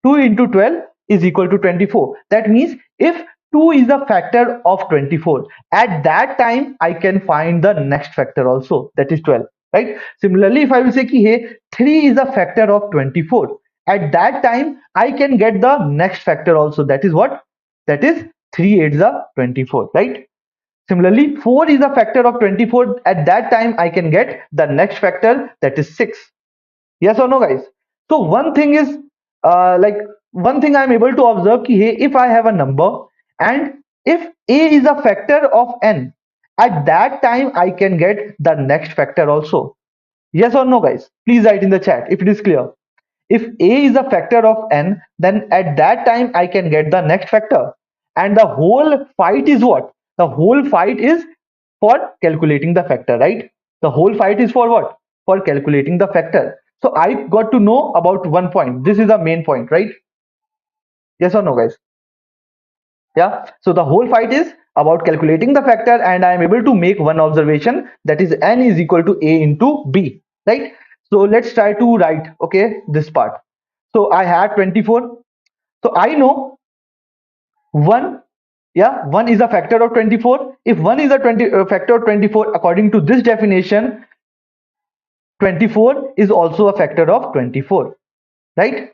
Speaker 1: 2 into 12 is equal to 24. That means if 2 is a factor of 24, at that time I can find the next factor also, that is 12, right? Similarly, if I will say ki, hey, 3 is a factor of 24, at that time I can get the next factor also, that is what? That is 3 8s are 24, right? Similarly, 4 is a factor of 24. At that time, I can get the next factor, that is 6. Yes or no, guys? So one thing is, like one thing I'm able to observe ki, hey, if I have a number and if a is a factor of n, at that time I can get the next factor also. Yes or no, guys? Please write in the chat if it is clear. If a is a factor of n, then at that time I can get the next factor. And the whole fight is what? The whole fight is for calculating the factor, right? The whole fight is for what? For calculating the factor. So I got to know about one point. This is the main point, right? Yes or no, guys? Yeah. So the whole fight is about calculating the factor, and I am able to make one observation, that is n is equal to a into b, right? So let's try to write, okay, this part. So I had 24. So I know 1, yeah, 1 is a factor of 24. If 1 is a factor of 24, according to this definition, 24 is also a factor of 24, right?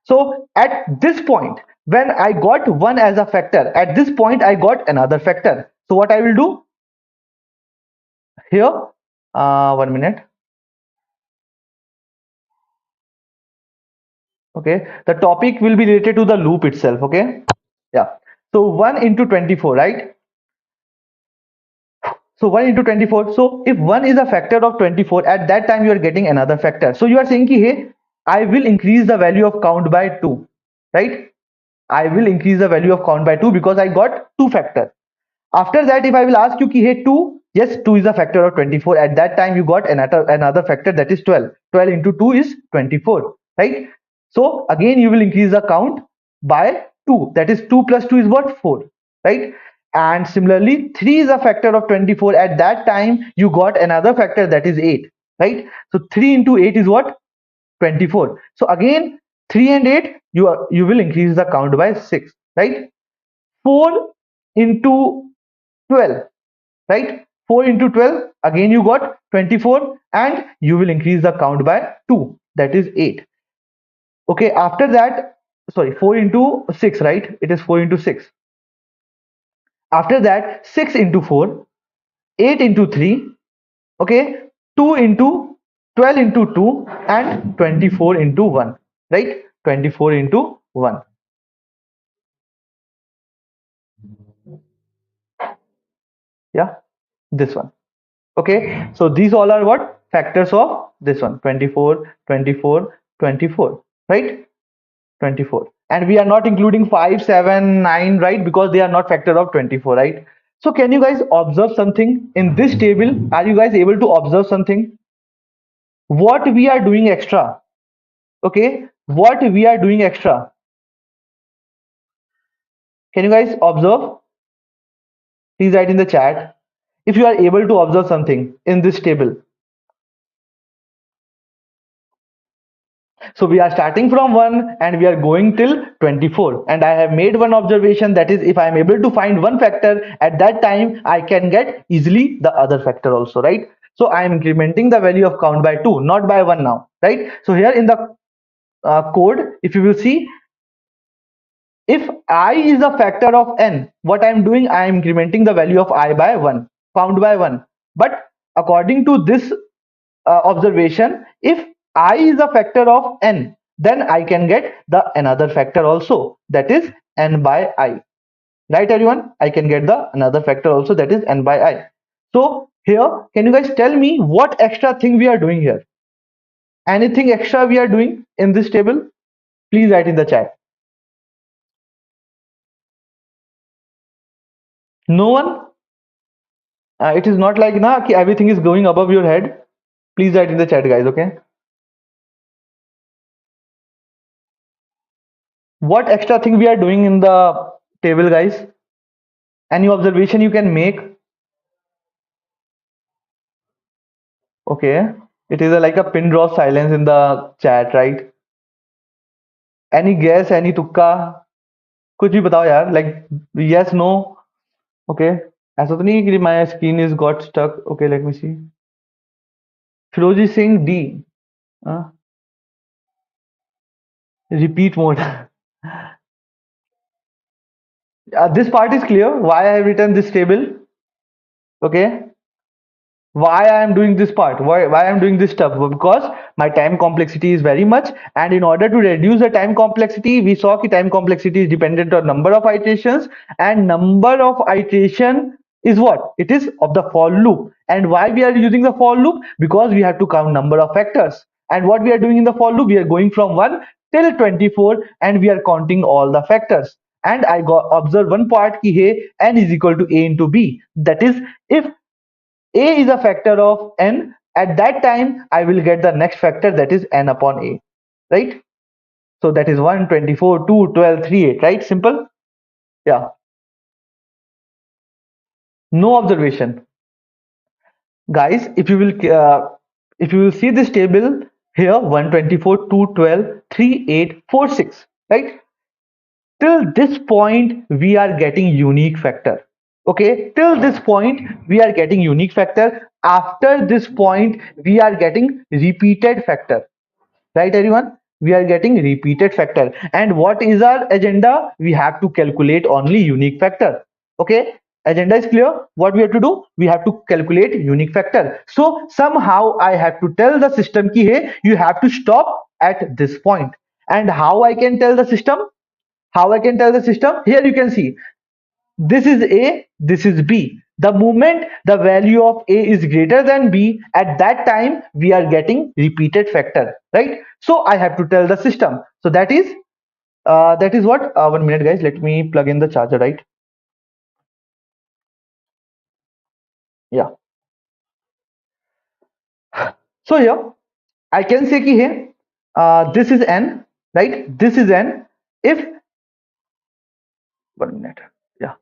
Speaker 1: So at this point, when I got 1 as a factor, at this point I got another factor. So what I will do here, 1 minute. Okay, the topic will be related to the loop itself. Okay, yeah. So 1 into 24, right? So 1 into 24. So if 1 is a factor of 24, at that time you are getting another factor. So you are saying, ki, hey, I will increase the value of count by 2, right? I will increase the value of count by 2 because I got 2 factors. After that, if I will ask you, ki, hey, 2, yes, 2 is a factor of 24. At that time, you got another factor, that is 12. 12 into 2 is 24, right? So again, you will increase the count by 2. That is 2 plus 2 is what? 4, right? And similarly, 3 is a factor of 24. At that time, you got another factor, that is 8, right? So 3 into 8 is what? 24. So again, 3 and 8, you will increase the count by 6, right? 4 into 12, right? 4 into 12, again you got 24, and you will increase the count by 2, that is 8. Okay, after that, sorry, 4 into 6, right? It is 4 into 6. After that, 6 into 4, 8 into 3, okay, 2 into 12 into 2 and 24 into 1, right? 24 into 1. Yeah, this one. Okay, so these all are what? Factors of this one, 24, 24, 24, right? 24. And we are not including 5, 7, 9, right? Because they are not factor of 24, right? So can you guys observe something in this table? Are you guys able to observe something? What we are doing extra? Okay, what we are doing extra? Can you guys observe? Please write in the chat if you are able to observe something in this table. So we are starting from 1 and we are going till 24, and I have made one observation, that is, if I am able to find one factor at that time, I can get easily the other factor also, right? So I am incrementing the value of count by 2, not by 1 now, right? So here in the code, if you will see, if I is a factor of n, what I am doing, I am incrementing the value of I by 1, count by 1. But according to this observation, if I is a factor of n, then I can get the another factor also, that is n by I, right everyone? I can get the another factor also, that is n by I. So here, can you guys tell me what extra thing we are doing here? Anything extra we are doing in this table? Please write in the chat. No one? It is not like na ki everything is going above your head. Please write in the chat, guys. Okay. What extra thing we are doing in the table, guys? Any observation you can make? Okay. It is like a pin drop silence in the chat, right? Any guess? Any tukka? कुछ भी बताओ यार. Like yes, no. Okay. ऐसा तो नहीं है कि my screen is got stuck. Okay, let me see. Firozi Singh D. Repeat mode. This part is clear. Why I have written this table? Okay. Why I am doing this part, why I am doing this stuff? Because my time complexity is very much, and in order to reduce the time complexity, we saw that time complexity is dependent on number of iterations, and number of iteration is what? It is of the for loop. And why we are using the for loop? Because we have to count number of factors. And what we are doing in the for loop, we are going from 1 till 24 and we are counting all the factors. And I got observe one part ki hey, n is equal to a into b, that is, if a is a factor of n, at that time I will get the next factor, that is n upon a, right? So that is 1, 24, 2, 12, 3, 8, right? Simple. Yeah, no observation, guys. If you will see this table here, 1, 24, 2, 12, 3, 8, 4, 6, right? Till this point we are getting unique factor. Okay, till this point we are getting unique factor. After this point we are getting repeated factor, right everyone? We are getting repeated factor. And what is our agenda? We have to calculate only unique factor. Okay, agenda is clear. What we have to do? We have to calculate unique factor. So somehow I have to tell the system ki hey, you have to stop at this point. And how I can tell the system? How I can tell the system? Here you can see, this is A, this is B. The moment the value of A is greater than B, at that time we are getting repeated factor, right? So I have to tell the system. So that is what? 1 minute, guys. Let me plug in the charger, right? Yeah. So here I can say ki hey, this is n, right? This is n. If 1 minute, yeah.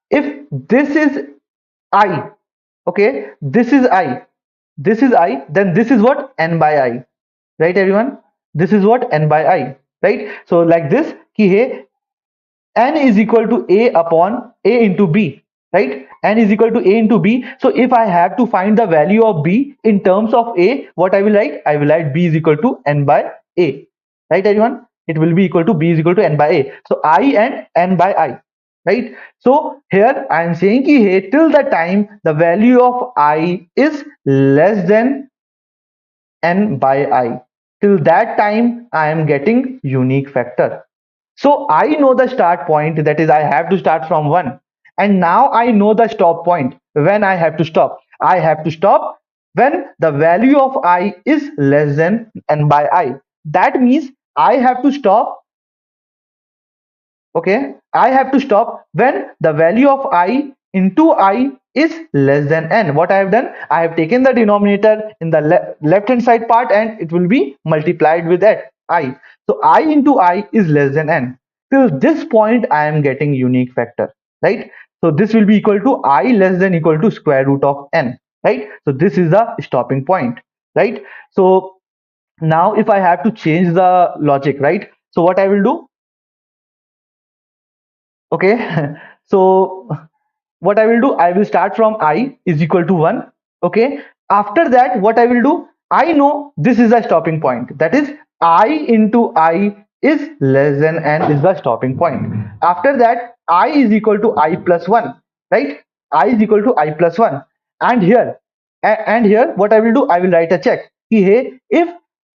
Speaker 1: If this is I, okay, this is I, this is I, then this is what? N by I, right everyone? This is what? N by I, right? So like this ki hey, n is equal to a upon a into b, right? N is equal to a into b. So if I have to find the value of b in terms of a, what I will write? I will write b is equal to n by a, right everyone? It will be equal to b is equal to n by a. So I and n by I, right? So here I am saying ki hey, till the time the value of I is less than n by I. Till that time, I am getting unique factor. So I know the start point, that is I have to start from 1. And now I know the stop point, when I have to stop. I have to stop when the value of I is less than n by I. That means I have to stop. Okay, I have to stop when the value of I into I is less than n. What I have done, I have taken the denominator in the left hand side part and it will be multiplied with that I. So I into I is less than n. Till this point I am getting unique factor, right? So this will be equal to I less than equal to square root of n, right? So this is the stopping point, right? So now if I have to change the logic, right? So what I will do, okay, so what I will do, I will start from I is equal to 1. Okay, after that what I will do, I know this is the stopping point, that is I into I is less than n is the stopping point. After that I is equal to I plus 1, right? I is equal to I plus 1. And here and here what I will do, I will write a check. Hey, if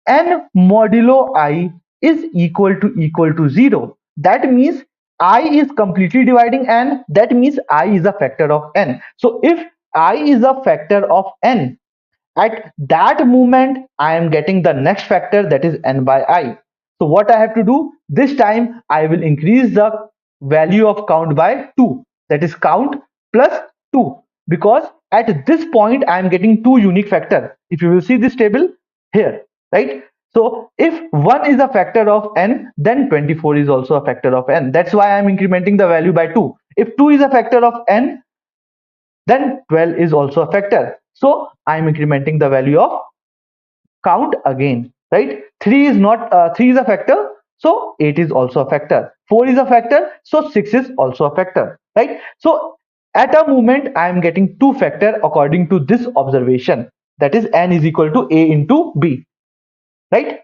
Speaker 1: n modulo I is equal to 0, that means I is completely dividing n, that means I is a factor of n. So if I is a factor of n, at that moment I am getting the next factor, that is n by I. So what I have to do, this time I will increase the value of count by 2, that is count plus 2, because at this point I am getting two unique factor. If you will see this table here, right? So if 1 is a factor of n, then 24 is also a factor of n. That's why I am incrementing the value by 2. If 2 is a factor of n, then 12 is also a factor. So I am incrementing the value of count again, right? 3 is not 3 is a factor, so 8 is also a factor. 4 is a factor, so 6 is also a factor, right? So at a moment I am getting two factor according to this observation, that is n is equal to a into b, right?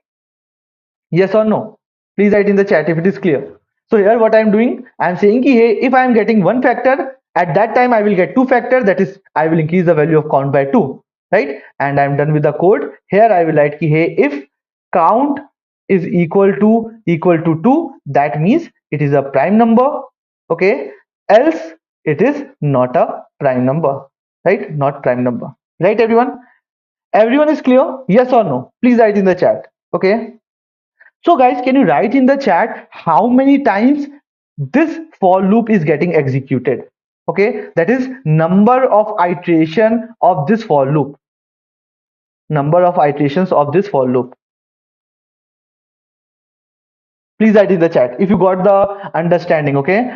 Speaker 1: Yes or no? Please write in the chat if it is clear. So here what I am doing, I am saying ki, hey, if I am getting one factor, at that time I will get two factor, that is I will increase the value of count by 2, right? And I am done with the code. Here I will write ki, hey, if count is equal to 2, that means it is a prime number, okay? Else it is not a prime number, right? Not prime number, right everyone? Everyone is clear? Yes or no? Please write in the chat, okay? So guys, can you write in the chat how many times this for loop is getting executed? Okay, that is number of iteration of this for loop. Number of iterations of this for loop. Please write in the chat if you got the understanding. Okay,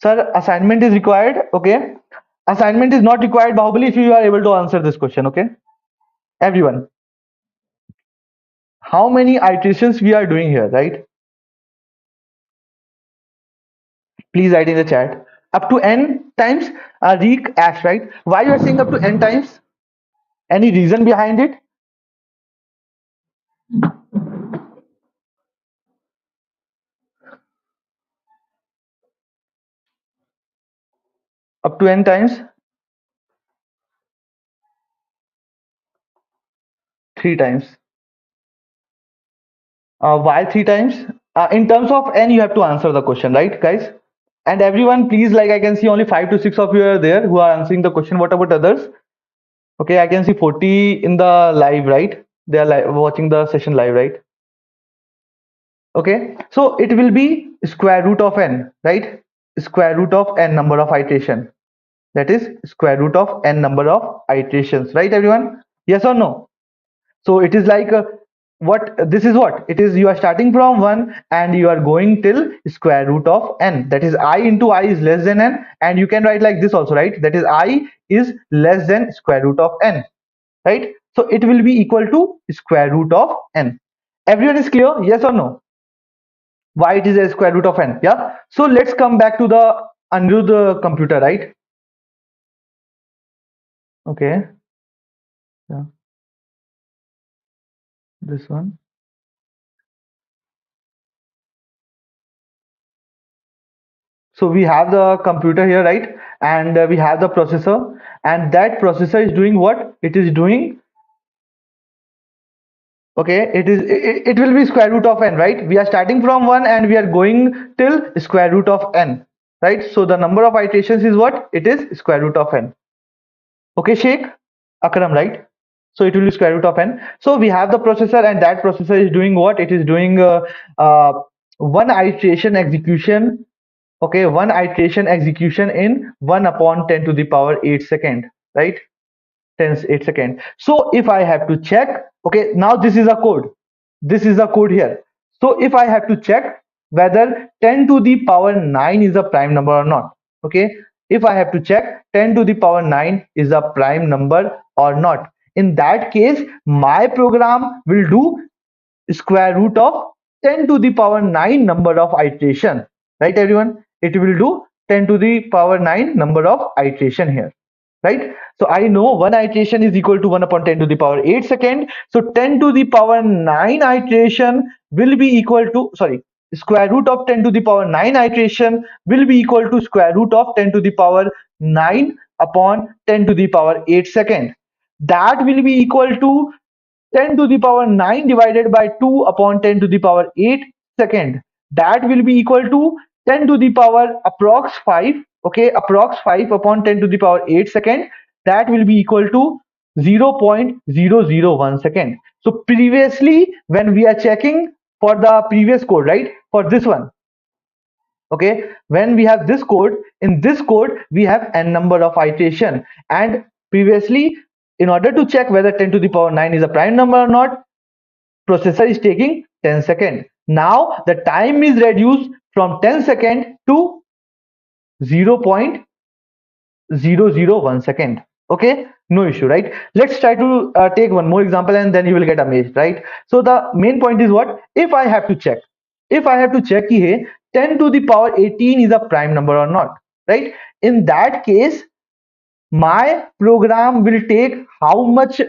Speaker 1: sir, assignment is required. Okay, assignment is not required, Bahubali, if you are able to answer this question. Okay, everyone, how many iterations we are doing here, right? Please write in the chat. Up to n times. Reek Ash, right? Why you are saying up to n times? Any reason behind it? Up to n times? Three times. Why three times? In terms of n, you have to answer the question, right, guys? And everyone, please, like I can see only 5 to 6 of you are there who are answering the question. What about others? Okay, I can see 40 in the live, right? They are watching the session live, right? Okay, so it will be square root of n, right? Square root of n number of iteration. That is square root of n number of iterations, right, everyone? Yes or no? So it is like what this is, what it is, you are starting from 1 and you are going till square root of n, that is I into I is less than n, and you can write like this also, right? That is I is less than square root of n, right? So it will be equal to square root of n. Everyone is clear? Yes or no? Why it is a square root of n? Yeah, so let's come back to the Anirudh computer, right? Okay, yeah, this one. So we have the computer here, right? And we have the processor, and that processor is doing what? It is doing Okay, it will be square root of n, right? We are starting from 1 and we are going till square root of n, right? So the number of iterations is what? It is square root of n. Okay, Sheikh Akram, right? So it will be square root of n. So we have the processor, and that processor is doing what? It is doing uh, one iteration execution. Okay, one iteration execution in 1 upon 10 to the power 8 second, right? 8 second. So if I have to check, okay, now this is a code. This is a code here. So if I have to check whether 10 to the power 9 is a prime number or not, okay, if I have to check 10 to the power 9 is a prime number or not, in that case, my program will do square root of 10 to the power 9 number of iteration, right everyone? It will do 10 to the power 9 number of iteration here, right? So I know one iteration is equal to 1 upon 10 to the power 8 second. So 10 to the power 9 iteration will be equal to, sorry, square root of 10 to the power 9 iteration will be equal to square root of 10 to the power 9 upon 10 to the power 8 second. That will be equal to 10 to the power 9 divided by 2 upon 10 to the power 8 second. That will be equal to 10 to the power approx 5. Okay, approx 5 upon 10 to the power 8 second. That will be equal to 0.001 second. So previously, when we are checking for the previous code, right, for this one, okay, when we have this code, in this code we have n number of iteration, and previously, in order to check whether 10 to the power 9 is a prime number or not, processor is taking 10 seconds. Now the time is reduced from 10 seconds to 0.001 second. Okay, no issue, right? Let's try to take one more example, and then you will get amazed, right? So the main point is what? If I have to check, कि hey, 10 to the power 18 is a prime number or not, right? In that case, my program will take how much,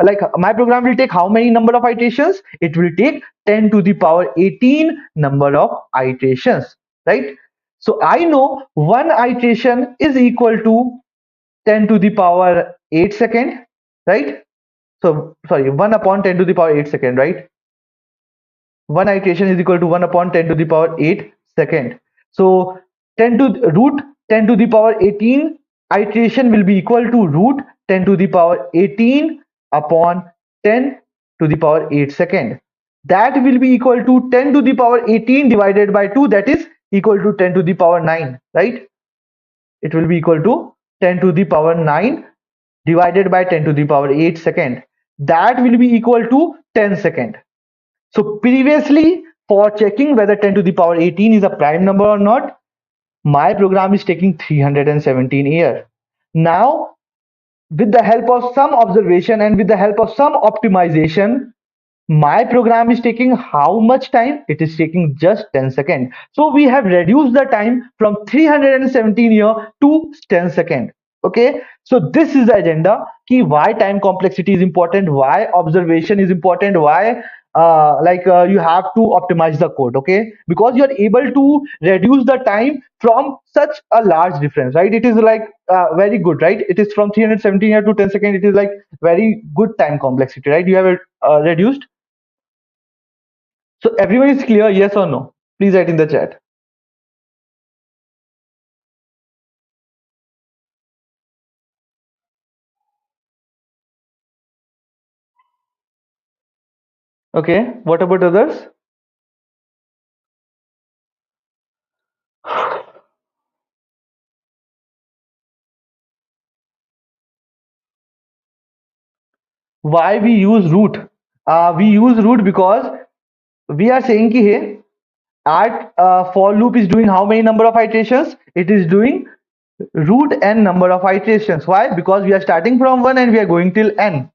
Speaker 1: like my program will take how many number of iterations? It will take 10 to the power 18 number of iterations, right? So I know one iteration is equal to 10 to the power 8 second, right? So sorry, 1 upon 10 to the power 8 second, right? One iteration is equal to 1 upon 10 to the power 8 second. So 10 to root 10 to the power 18 iteration will be equal to root 10 to the power 18 upon 10 to the power 8 second. That will be equal to 10 to the power 18 divided by 2, that is equal to 10 to the power 9, right? It will be equal to 10 to the power 9 divided by 10 to the power 8 second. That will be equal to 10 second. So previously, for checking whether 10 to the power 18 is a prime number or not, my program is taking 317 years. Now, with the help of some observation and with the help of some optimization, my program is taking how much time? It is taking just 10 seconds. So we have reduced the time from 317 years to 10 seconds. Okay, so this is the agenda ki why time complexity is important, why observation is important, why you have to optimize the code. Okay, because you are able to reduce the time from such a large difference, right? It is like very good, right? It is from 317 years to 10 seconds. It is like very good time complexity, right? You have reduced. So everyone is clear, yes or no? Please write in the chat. Okay, what about others? Why we use root? We use root because we are saying ki hey, at for loop is doing how many number of iterations? It is doing root n number of iterations. Why? Because we are starting from 1 and we are going till n,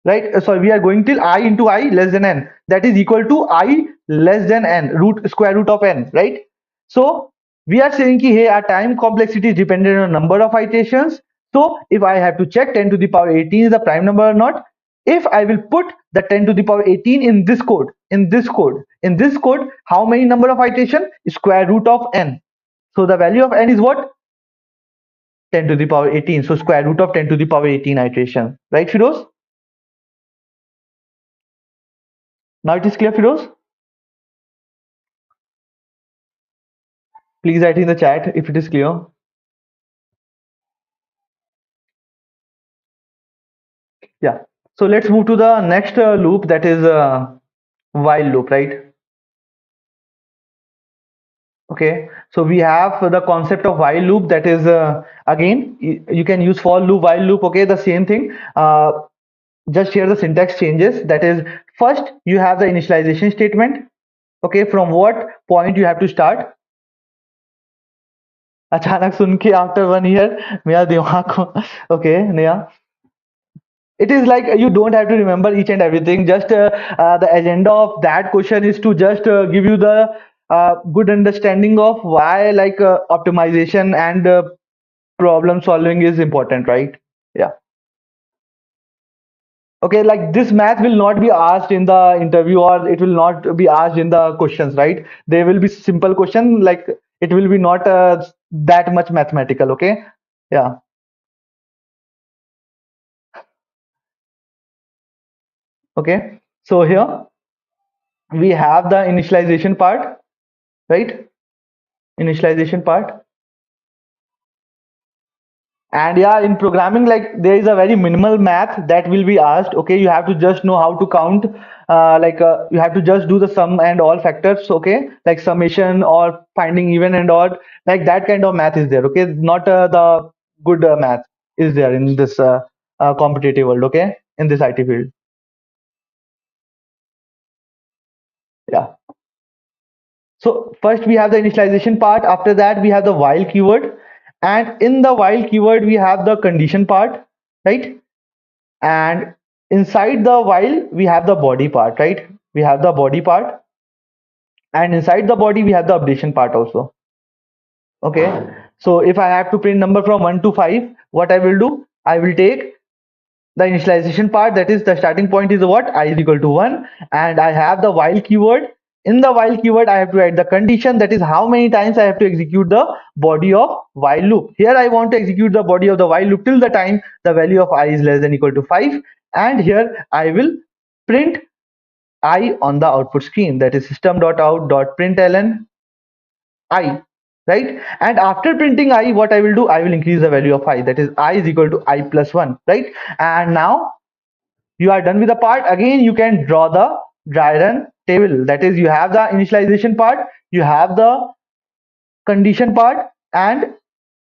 Speaker 1: right? So we are going till I into I less than n, that is equal to I less than n, root square root of n, right? So we are saying ki hey, our time complexity is dependent on number of iterations. So if I have to check 10 to the power 18 is a prime number or not, if I will put the 10 to the power 18 in this code, how many number of iteration? Square root of n. So the value of n is what? 10 to the power 18. So square root of 10 to the power 18 iteration, right, Firoz? Now it is clear, Firoz? Please write in the chat if it is clear. Yeah. So let's move to the next loop, that is while loop, right? Okay. So we have the concept of while loop, that is again you can use for loop, while loop. Okay, the same thing. Just here the syntax changes. That is, first you have the initialization statement. Okay, from what point you have to start. अचानक सुन के after 1 year मेरा दिमाग को okay Neha, it is like you don't have to remember each and everything. Just the agenda of that question is to just give you the good understanding of why like optimization and problem solving is important, right? Yeah. Okay, like this math will not be asked in the interview, or it will not be asked in the questions, right? They will be simple question, like it will be not that much mathematical. Okay. Yeah. Okay. So here we have the initialization part, right? Initialization part. And yeah, in programming, like there is a very minimal math that will be asked. Okay, you have to just know how to count. You have to just do the sum and all factors. Okay, like summation or finding even and odd. Like that kind of math is there. Okay, not the good math is there in this competitive world. Okay, in this IT field. Yeah. So first we have the initialization part. After that we have the while keyword, and in the while keyword we have the condition part, right? And inside the while we have the body part, right? We have the body part, and inside the body we have the updation part also. Okay, so if I have to print number from 1 to 5, what I will do, I will take the initialization part, that is the starting point is what, I is equal to 1, and I have the while keyword. In the while keyword I have to write the condition, that is how many times I have to execute the body of while loop. Here I want to execute the body of the while loop till the time the value of I is less than equal to 5, and here I will print I on the output screen, that is system.out.println I, right? And after printing I, what I will do, I will increase the value of I, that is I is equal to I plus 1, right? And now you are done with the part. Again you can draw the dry run table, that is you have the initialization part, you have the condition part, and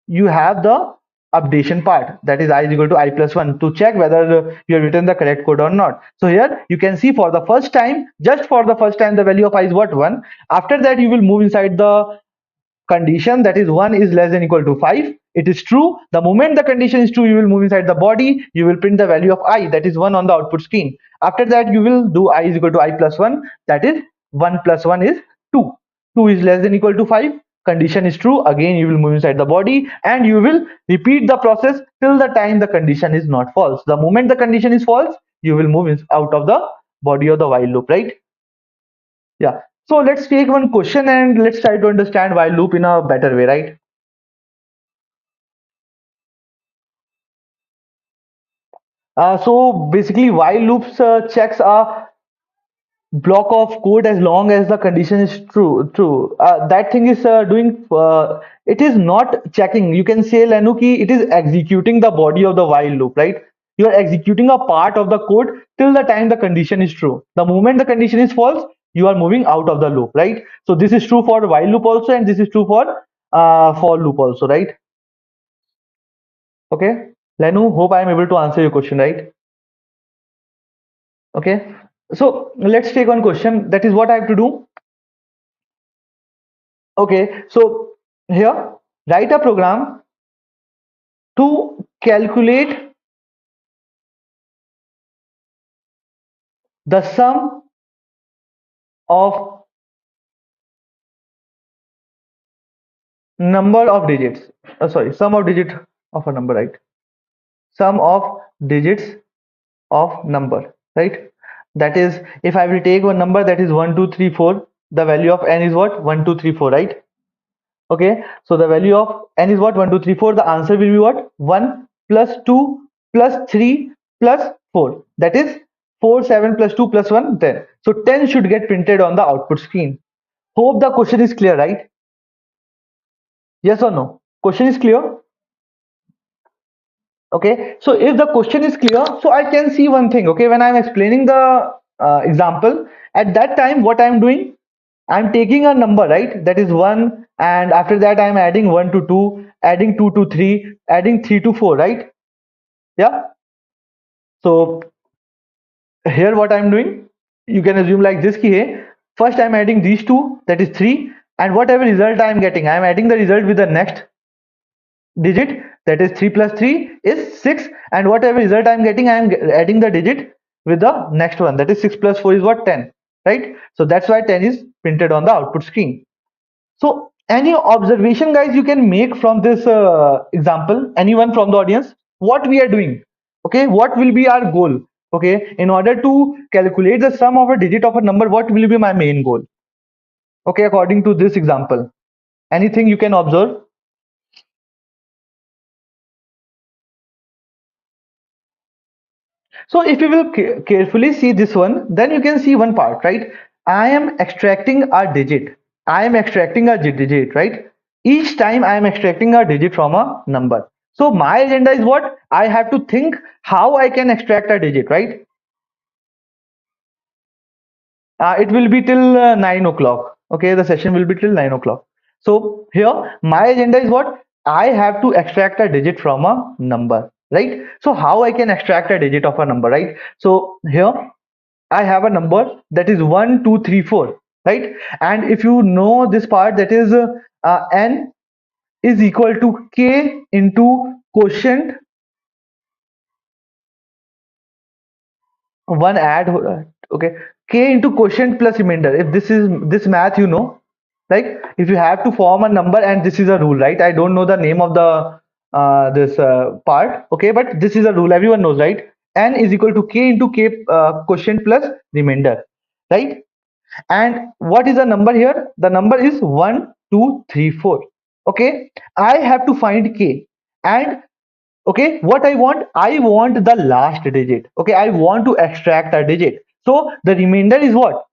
Speaker 1: you have the updation part, that is I is equal to I plus 1, to check whether you have written the correct code or not. So here you can see for the first time, just for the first time, the value of I is what, 1. After that you will move inside the condition, that is 1 is less than equal to 5. It is true. The moment the condition is true, you will move inside the body, you will print the value of I, that is 1 on the output screen. After that you will do I is equal to I plus 1, that is 1 plus 1 is 2. 2 is less than equal to 5, condition is true, again you will move inside the body, and you will repeat the process till the time the condition is not false. The moment the condition is false, you will move out of the body of the while loop, right? Yeah. So let's take one question and let's try to understand while loop in a better way, right? So basically while loops checks a block of code as long as the condition is true. That thing is doing it is not checking, you can say Lenu ki it is executing the body of the while loop, right? You are executing a part of the code till the time the condition is true. The moment the condition is false, you are moving out of the loop, right? So this is true for while loop also, and this is true for loop also, right? Okay, Lenu, hope I am able to answer your question, right? Okay, so let's take one question, that is what I have to do. Okay, so here write a program to calculate the sum of number of digits. Sorry, sum of digit of a number, right? Sum of digits of number, right? That is, if I will take one number that is 1 2 3 4, the value of n is what, 1 2 3 4, right? Okay, so the value of n is what, 1 2 3 4. The answer will be what, 1 plus 2 plus 3 plus 4, that is 4, 7 plus 2 plus 1, 10. So 10 should get printed on the output screen. Hope the question is clear, right? Yes or no? Question is clear? Okay. So if the question is clear, so I can see one thing. Okay. When I'm explaining the example, at that time, what I'm doing, I'm taking a number, right? That is 1. And after that, I'm adding 1 to 2, adding 2 to 3, adding 3 to 4, right? Yeah. So here what I'm doing, you can assume like this ki hai, first I'm adding these two, that is 3, and whatever result I'm getting, I'm adding the result with the next digit, that is 3 plus 3 is 6, and whatever result I'm getting, I'm adding the digit with the next one, that is 6 plus 4 is what, 10, right? So that's why 10 is printed on the output screen. So any observation guys you can make from this example, anyone from the audience, what we are doing, okay, what will be our goal, okay, in order to calculate the sum of a digit of a number, what will be my main goal, okay, according to this example, anything you can observe? So if you will carefully see this one, then you can see one part, right? I am extracting a digit. I am extracting a digit, right? Each time I am extracting a digit from a number. So my agenda is what? I have to think how I can extract a digit, right? It will be till 9 o'clock. Okay, the session will be till 9 o'clock. So here my agenda is what? I have to extract a digit from a number, right? So how I can extract a digit of a number, right? So here I have a number that is 1, 2, 3, 4, right? And if you know this part, that is n is equal to k into quotient one add, okay, k into quotient plus remainder. If this is this math, you know, like if you have to form a number, and this is a rule, right? I don't know the name of the this part, okay, but this is a rule everyone knows, right? N is equal to k into k quotient plus remainder, right? And what is the number here? The number is 1, 2, 3, 4. Okay, I have to find k, and okay, what I want the last digit. Okay, I want to extract a digit, so the remainder is what?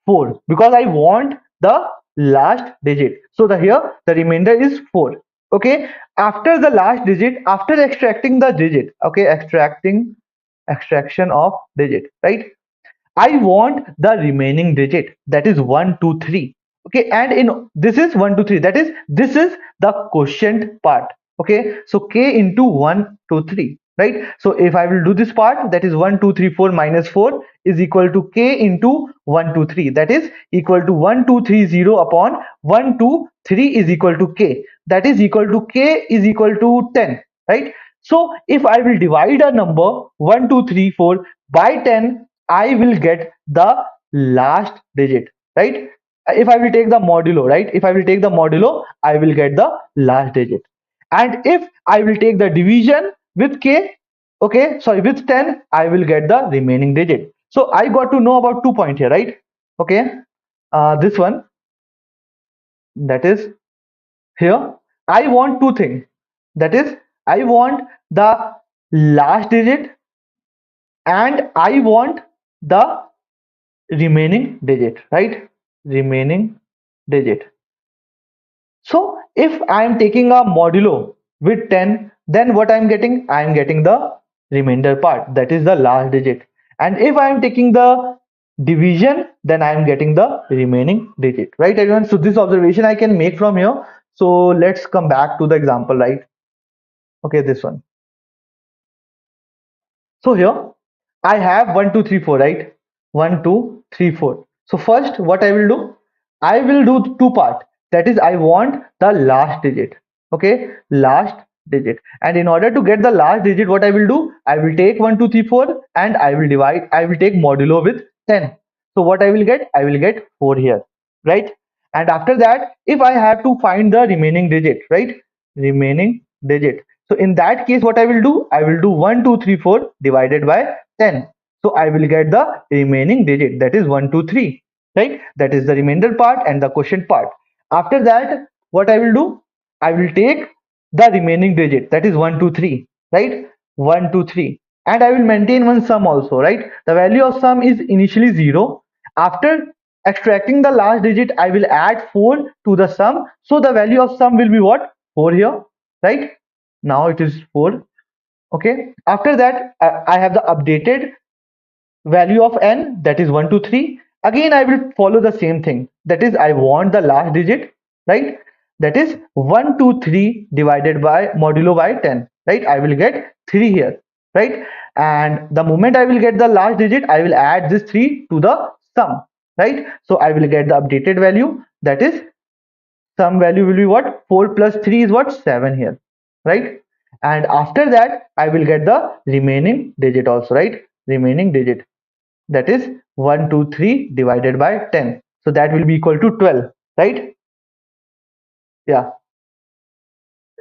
Speaker 1: 4, because I want the last digit. So the here the remainder is 4. Okay, after the last digit, after extracting the digit, okay, extraction of digit, right? I want the remaining digit, that is 1, 2, 3. Okay, and in this is 1, 2, 3. That is, this is the quotient part. Okay, so k into 1, 2, 3. Right. So if I will do this part, that is 1, 2, 3, 4 minus 4 is equal to k into 1, 2, 3. That is equal to 1, 2, 3, 0 upon 1, 2, 3 is equal to k. That is equal to k is equal to 10. Right. So if I will divide a number 1, 2, 3, 4 by 10, I will get the last digit, right? If I will take the modulo, right? If I will take the modulo, I will get the last digit. And if I will take the division with k, okay, sorry, with 10, I will get the remaining digit. So I got to know about 2 points here, right? Okay, this one, that is here, I want two things. That is, I want the last digit and I want the remaining digit, right? Remaining digit. So if I am taking a modulo with 10, then what I am getting? I am getting the remainder part, that is the last digit. And if I am taking the division, then I am getting the remaining digit, right everyone? So this observation I can make from here. So let's come back to the example, right? Okay, this one. So here I have 1, 2, 3, 4, right? 1, 2, 3, 4. So first, what I will do? I will do two part. That is, I want the last digit. Okay, last digit. And in order to get the last digit, what I will do? I will take 1, 2, 3, 4, and I will divide. I will take modulo with 10. So what I will get? I will get 4 here, right? And after that, if I have to find the remaining digit, right? Remaining digit. So in that case, what I will do? I will do 1, 2, 3, 4 divided by 10. So I will get the remaining digit, that is 1, 2, 3, right? That is the remainder part and the quotient part. After that, what I will do? I will take the remaining digit, that is 1, 2, 3, right? 1, 2, 3. and I will maintain one sum also, right? The value of sum is initially 0. After extracting the last digit, I will add 4 to the sum. So the value of sum will be what? 4 here, right? Now it is 4. Okay. After that, I have the updated value of n, that is 1 2 3. Again I will follow the same thing, that is I want the last digit, right? That is 1 2 3 divided by modulo by 10, right? I will get 3 here, right? And the moment I will get the last digit, I will add this 3 to the sum, right? So I will get the updated value, that is sum value will be what? 4 plus 3 is what? 7 here, right? And after that I will get the remaining digit also, right? Remaining digit, that is 1 2 3 divided by 10, so that will be equal to 12, right? Yeah,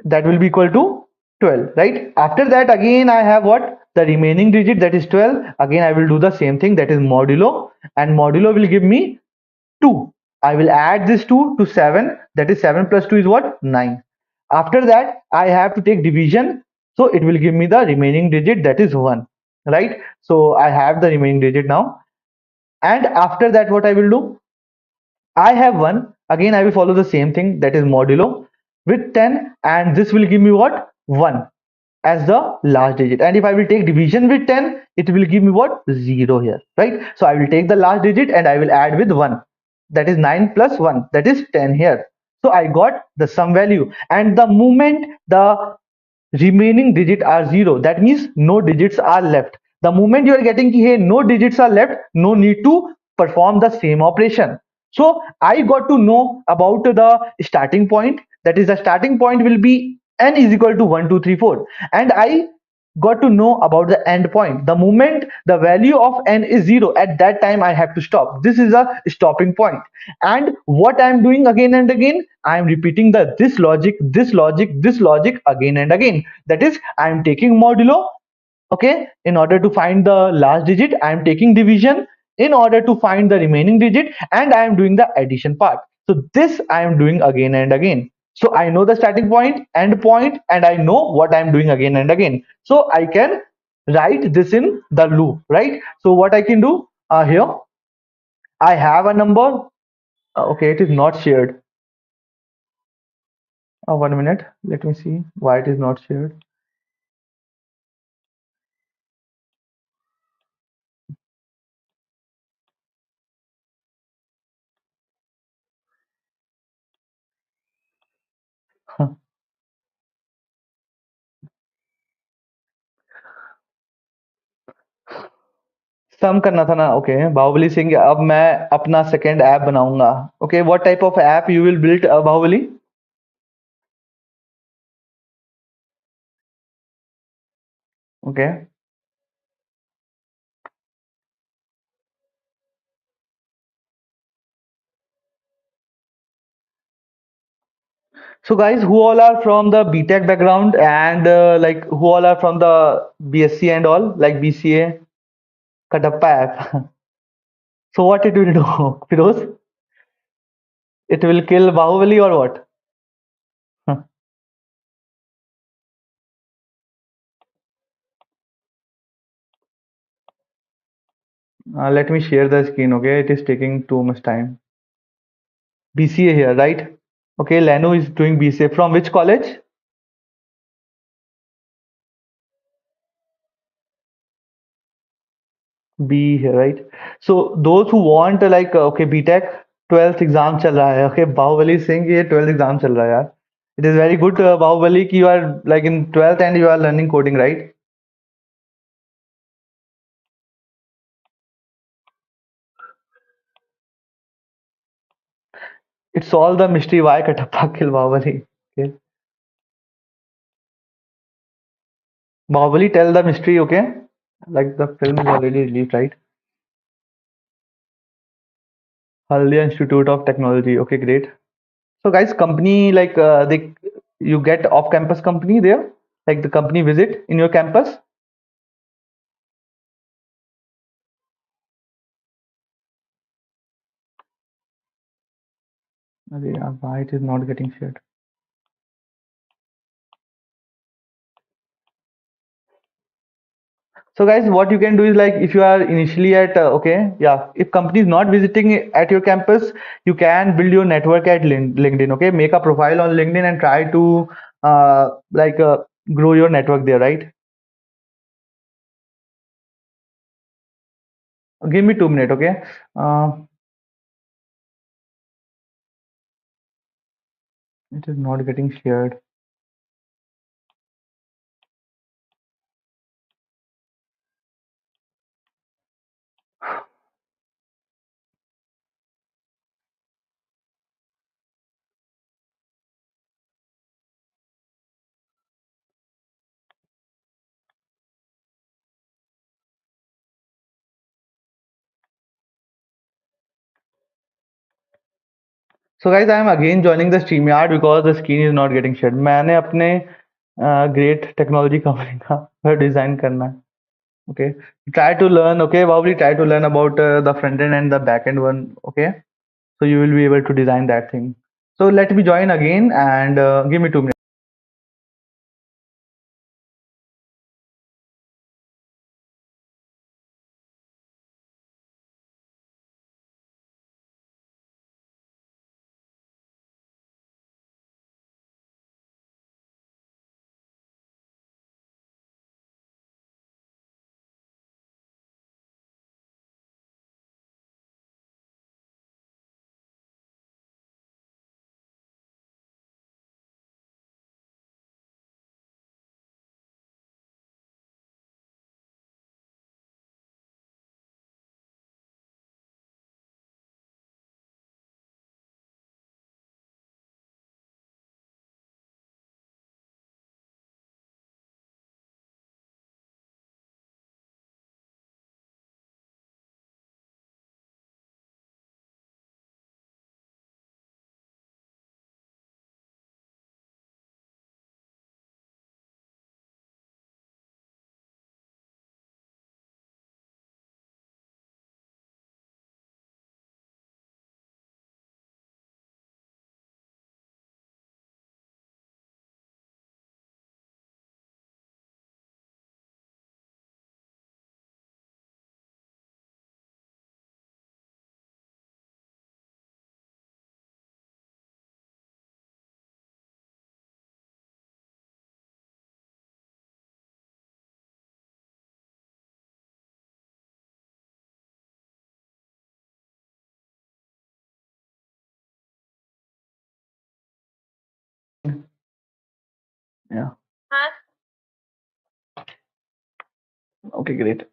Speaker 1: that will be equal to 12, right? After that again I have what? The remaining digit, that is 12. Again I will do the same thing, that is modulo, and modulo will give me 2. I will add this 2 to 7, that is 7 plus 2 is what? 9. After that I have to take division, so it will give me the remaining digit, that is 1, right? So I have the remaining digit now. And after that what I will do, I have 1. Again, I will follow the same thing, that is modulo with 10, and this will give me what? 1 as the last digit. And if I will take division with 10, it will give me what? 0 here, right? So I will take the last digit and I will add with 1. That is 9 plus 1, that is 10 here. So I got the sum value. And the moment the remaining digit are 0, that means no digits are left. The moment you are getting here no digits are left, no need to perform the same operation. So I got to know about the starting point, that is the starting point will be n is equal to 1 2 3 4, and I got to know about the end point. The moment the value of n is 0, at that time I have to stop. This is a stopping point. And what I am doing again and again, I am repeating the this logic, this logic, this logic again and again. That is, I am taking modulo, okay, in order to find the last digit. I am taking division in order to find the remaining digit, and I am doing the addition part. So this I am doing again and again. So I know the starting point, end point, and I know what I am doing again and again. So I can write this in the loop, right? So what I can do, here I have a number. Okay, it is not shared. 1 minute, let me see why it is not shared. सम करना था ना. Okay, Baahubali Singh, अब मैं अपना second app बनाऊंगा. Okay, what type of app you will build, Baahubali? Okay, so guys, who all are from the BTech background, and like who all are from the BSc and all, like BCA Kadappa app? So what it will do, Firoz? It will kill Bahubali or what? Let me share the screen. Okay, it is taking too much time. BCA here, right? Okay, Lenu is doing BCA from which college? B here, right? So those who want like okay, BTech 12th exam चल रहा है. Okay, Bahubali Singh, ये 12th exam चल रहा है यार. It is very good, Bahubali, कि you are like in 12th and you are learning coding, right? It's all the mystery why Katappa kill Bahubali. Okay, Bahubali, tell the mystery. Okay, like the film is already released, right? Haldia Institute of Technology. Okay, great. So guys, company like they you get off-campus company there, like the company visit in your campus. अरे यार, why it is not getting shared? So guys, what you can do is like if you are initially at okay, yeah, if company is not visiting at your campus, you can build your network at LinkedIn. Okay, make a profile on LinkedIn and try to like grow your network there, right? Give me 2 minutes, okay? It is not getting shared. So guys, I am again joining the StreamYard because the screen is not getting shared. मैंने अपने great technology company का design करना है. Okay, try to learn. Okay, probably try to learn about the front end and the back end one. Okay, so you will be able to design that thing. So let me join again and give me 2 minutes. Yeah. Okay, great.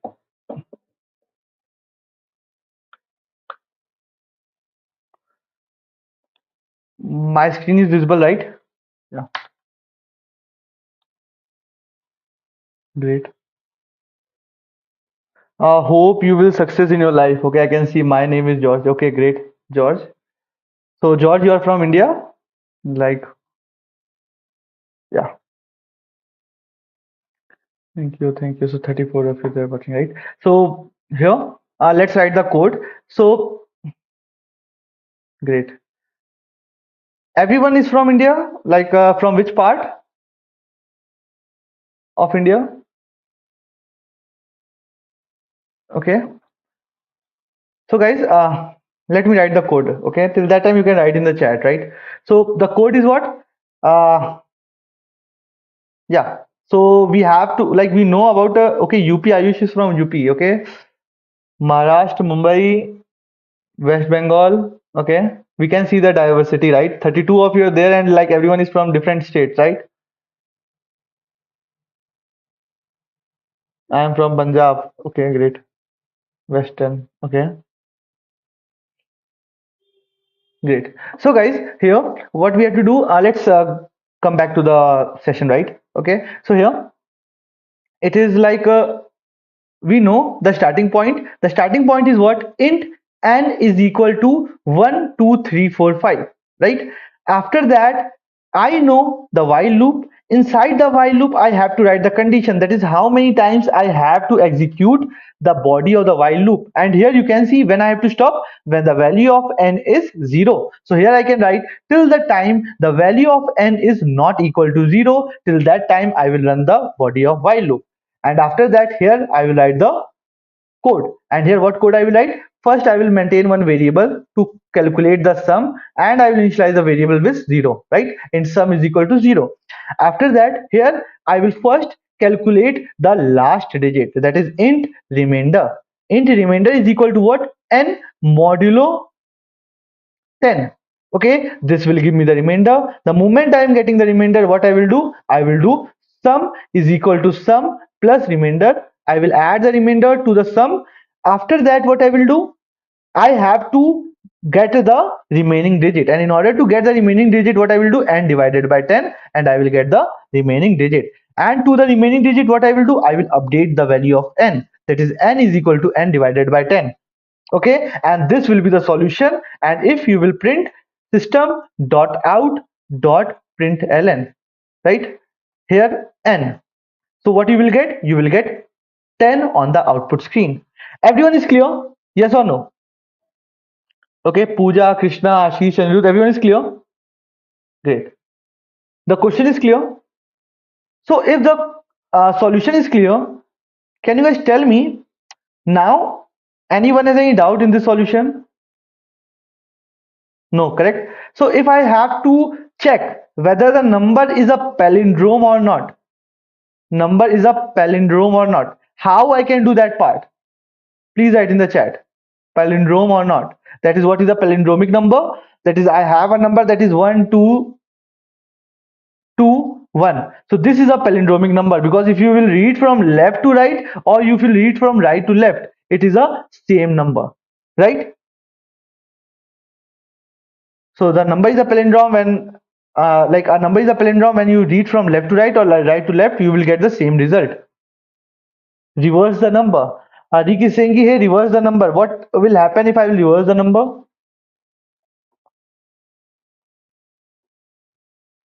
Speaker 1: My screen is visible, right? Yeah, great. Hope you will success in your life. Okay, I can see my name is George. Okay, great, George. So George, you are from India? Like, yeah. Thank you, thank you. So 34 of you are watching, right? So here, let's write the code. So great. Everyone is from India? Like from which part of India? Okay. So guys, let me write the code. Okay. Till that time you can write in the chat, right? So the code is what? Yeah. So we have to like we know about okay, UP. Ayush is from UP. Okay. Maharashtra, Mumbai, West Bengal. Okay. We can see the diversity, right? 32 of you are there, and like everyone is from different states, right? I am from Punjab. Okay, great. Western. Okay, great. So guys, here what we have to do. Let's come back to the session, right? Okay. So here it is like we know the starting point. The starting point is what? Int n is equal to 1, 2, 3, 4, 5. Right? After that, I know the while loop. Inside the while loop, I have to write the condition. That is how many times I have to execute the body of the while loop. And here you can see when I have to stop, when the value of n is 0. So here I can write till the time the value of n is not equal to 0, till that time I will run the body of while loop. And after that, here I will write the code. And here what code I will write? First I will maintain one variable to calculate the sum, and I will initialize the variable with 0, right? And sum is equal to 0. After that, here I will first calculate the last digit, that is int remainder. Int remainder is equal to what? N modulo 10. Okay, this will give me the remainder. The moment I am getting the remainder, what I will do? I will do sum is equal to sum plus remainder. I will add the remainder to the sum. After that, what I will do? I have to get the remaining digit, and in order to get the remaining digit, what I will do? N divided by 10, and I will get the remaining digit. And to the remaining digit, what I will do? I will update the value of n, that is n is equal to n divided by 10. Okay, and this will be the solution. And if you will print system dot out dot println, right, here n, so what you will get? You will get 10 on the output screen. Everyone is clear? Yes or no? Okay, Pooja, Krishna, Ashish, and Ruth, everyone is clear? Great. The question is clear. So if the solution is clear, can you guys tell me now, anyone has any doubt in this solution? No, correct? So if I have to check whether the number is a palindrome or not, how I can do that part? Please write in the chat. Palindrome or not? That is, what is a palindromic number? That is, I have a number that is 1, 2, 2, 1. So this is a palindromic number, because if you will read from left to right, or if you read from right to left, it is a same number, right? So the number is a palindrome when like a number is a palindrome when you read from left to right or right to left, you will get the same result. Reverse the number. Adik is saying, hey, reverse the number. What will happen if I will reverse the number?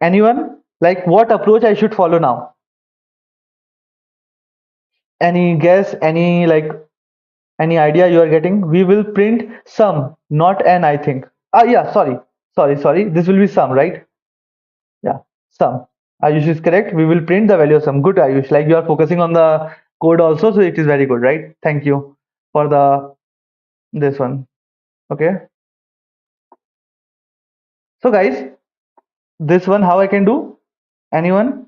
Speaker 1: Anyone? Like, what approach I should follow now? Any guess? Any idea you are getting? We will print sum, not n, I think. Yeah, sorry. This will be sum, right? Yeah, sum. Ayush is correct. We will print the value of sum. Good, Ayush. Like, you are focusing on the code also, so it is very good, right? Thank you for the this one. Okay. So guys, this one how I can do? Anyone?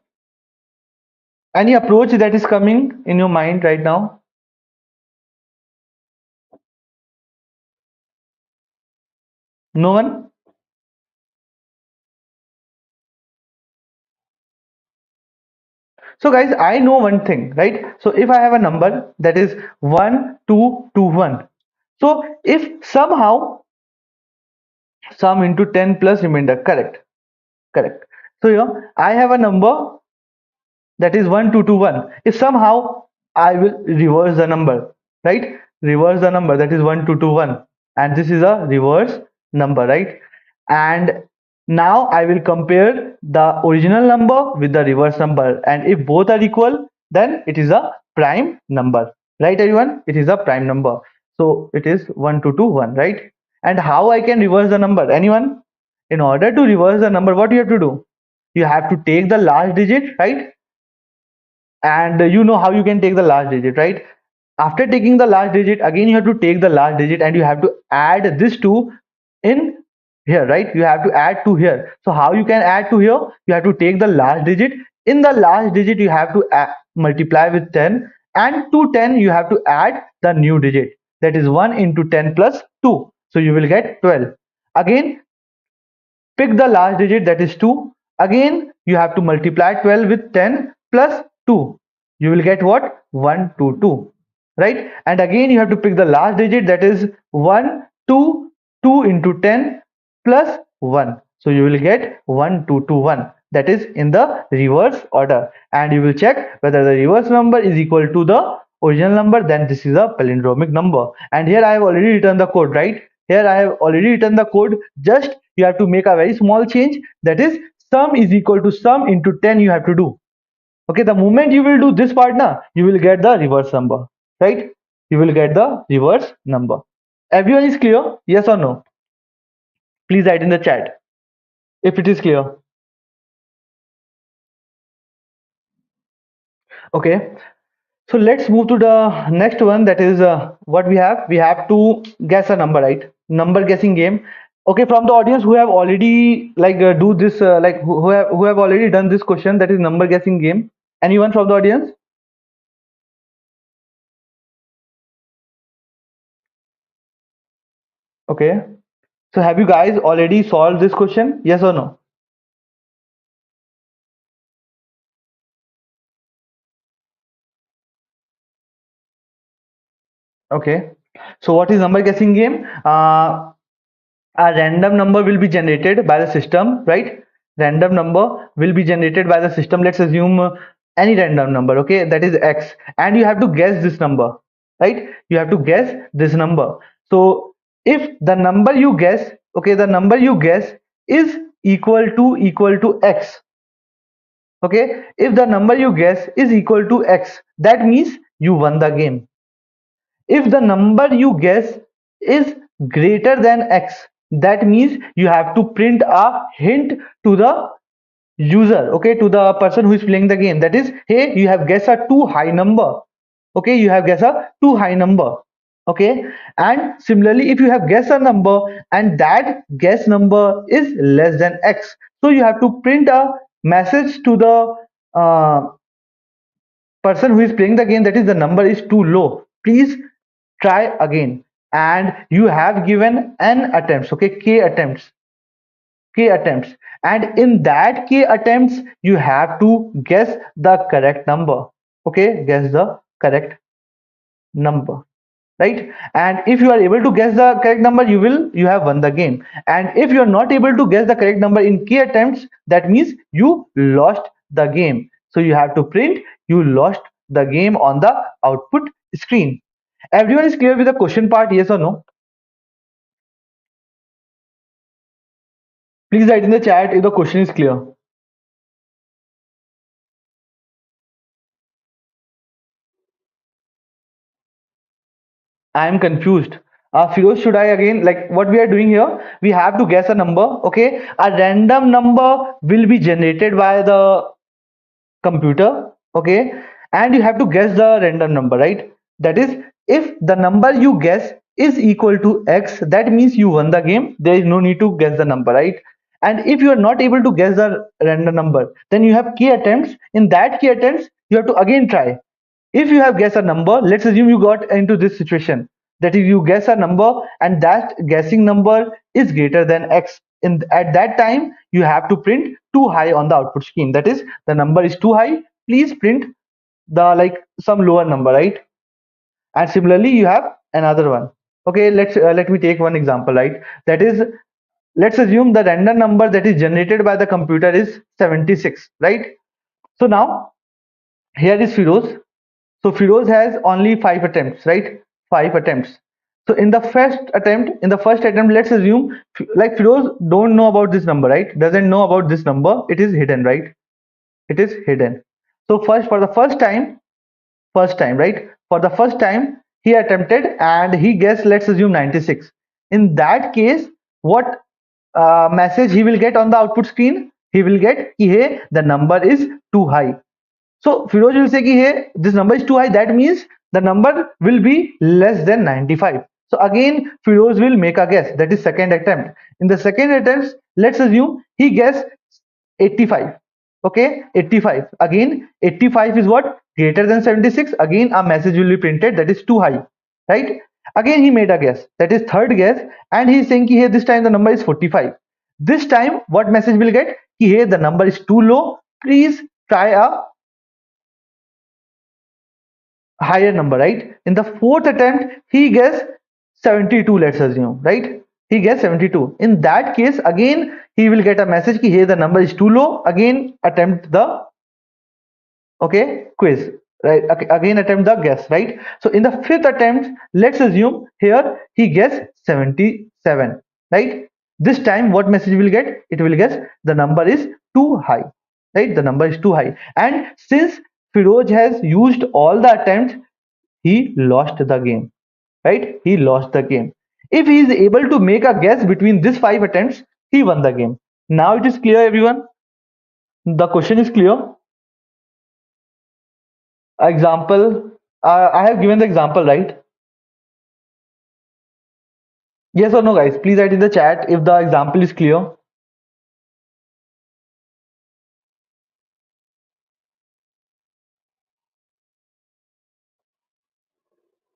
Speaker 1: Any approach that is coming in your mind right now? No one? So guys, I know one thing, right? So if I have a number that is 1, 2, 2, 1. So if somehow sum into 10 plus remainder, correct. So I have a number that is 1, 2, 2, 1. If somehow I will reverse the number, right? Reverse the number, that is 1, 2, 2, 1. And this is a reverse number, right? And now I will compare the original number with the reverse number. And if both are equal, then it is a prime number. Right, everyone? It is a prime number. So it is 1, 2, 2, 1, right? And how I can reverse the number? Anyone? In order to reverse the number, what you have to do? You have to take the last digit, right? And you know how you can take the last digit, right? After taking the last digit, again you have to take the last digit and you have to add this two in here, right? You have to add 2 here. So how you can add 2 here? You have to take the last digit. In the last digit you have to multiply with 10, and to 10 you have to add the new digit, that is 1 into 10 plus 2, so you will get 12. Again, pick the last digit, that is 2. Again, you have to multiply 12 with 10 plus 2. You will get what? 122, right? And again, you have to pick the last digit, that is 1, 2, 2 into 10 plus 1. So you will get 1221. That is in the reverse order. And you will check whether the reverse number is equal to the original number, then this is a palindromic number. And here I have already written the code, right? Here I have already written the code. Just you have to make a very small change, that is sum is equal to sum into 10 you have to do. Okay, the moment you will do this part now, you will get the reverse number, right? You will get the reverse number. Everyone is clear? Yes or no? Please write in the chat if it is clear. Okay, So let's move to the next one. That is what we have. We have to guess a number, right? Number guessing game. Okay, from the audience who have already do this, who have already done this question, that is number guessing game. Anyone from the audience? Okay. So have you guys already solved this question? Yes or no? Okay. So what is number guessing game? A random number will be generated by the system, right? Random number will be generated by the system. Let's assume any random number, okay? That is X, and you have to guess this number, right? You have to guess this number. So if the number you guess, okay, the number you guess is equal to X, okay? If the number you guess is equal to X, that means you won the game. If the number you guess is greater than X, that means you have to print a hint to the user, okay, to the person who is playing the game. That is, hey, you have guessed a too high number. Okay, you have guessed a too high number. Okay, and similarly, if you have guessed a number and that guess number is less than X, so you have to print a message to the person who is playing the game, that is the number is too low, please try again. And you have given n attempts, okay, k attempts, and in that k attempts you have to guess the correct number. Okay, guess the correct number, right? And if you are able to guess the correct number, you have won the game. And if you are not able to guess the correct number in k attempts, that means you lost the game. So you have to print you lost the game on the output screen. Everyone is clear with the question part, yes or no? Please write in the chat if the question is clear. I am confused. Firoz, should I again, like what we are doing here? We have to guess a number. Okay, a random number will be generated by the computer. Okay, and you have to guess the random number, right? That is, if the number you guess is equal to X, that means you won the game. There is no need to guess the number, right? And if you are not able to guess the random number, then you have k attempts. In that k attempts, you have to again try. If you have guessed a number, let's assume you got into this situation, that if you guess a number and that guessing number is greater than X, in at that time you have to print too high on the output screen. That is, the number is too high, please print the some lower number, right? And similarly you have another one. Okay, let me take one example, right? That is, let's assume the random number that is generated by the computer is 76, right? So now here is Firoz. So Firoz has only 5 attempts, right? 5 attempts. So in the first attempt, let's assume like Firoz don't know about this number, right? Doesn't know about this number. It is hidden, right? It is hidden. So for the first time, right? For the first time, he attempted and he guessed, let's assume 96. In that case, what message he will get on the output screen? He will get, hey, the number is too high. So Firoz will say, hey, this number is too high. That means the number will be less than 95. So again, Firoz will make a guess. That is second attempt. In the second attempt, let's assume he guessed 85. Okay, 85. Again, 85 is what? Greater than 76. Again, a message will be printed, that is too high. Right? Again, he made a guess. That is third guess. And he is saying, hey, this time the number is 45. This time, what message will get? Hey, the number is too low. Please try a higher number, right? In the fourth attempt, he guessed 72, let's assume, right? He guessed 72. In that case, again, he will get a message ki, hey, the number is too low. Again, attempt the quiz, right? Again, attempt the guess, right? So in the fifth attempt, let's assume here he guessed 77, right? This time, what message will get? It will guess the number is too high, right? The number is too high. And since Firoz has used all the attempts, he lost the game, right? He lost the game. If he is able to make a guess between these 5 attempts, he won the game. Now it is clear, everyone. The question is clear. Example, I have given the example, right? Yes or no, guys? Please write in the chat if the example is clear.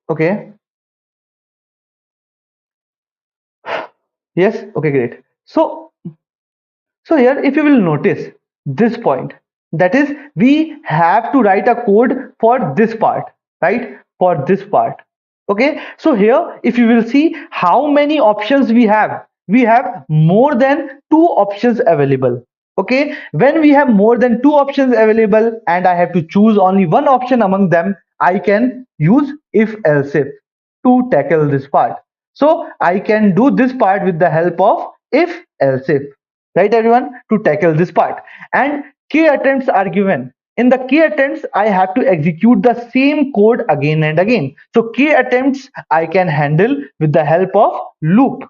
Speaker 1: Okay. Yes. Okay, great. So here, if you will notice this point, that is, we have to write a code for this part, right? For this part. Okay. So here, if you will see how many options we have more than two options available. Okay. When we have more than two options available and I have to choose only one option among them, I can use if else if to tackle this part. So I can do this part with the help of if else if, right everyone, to tackle this part. And k attempts are given. In the k attempts I have to execute the same code again and again. So k attempts I can handle with the help of loop,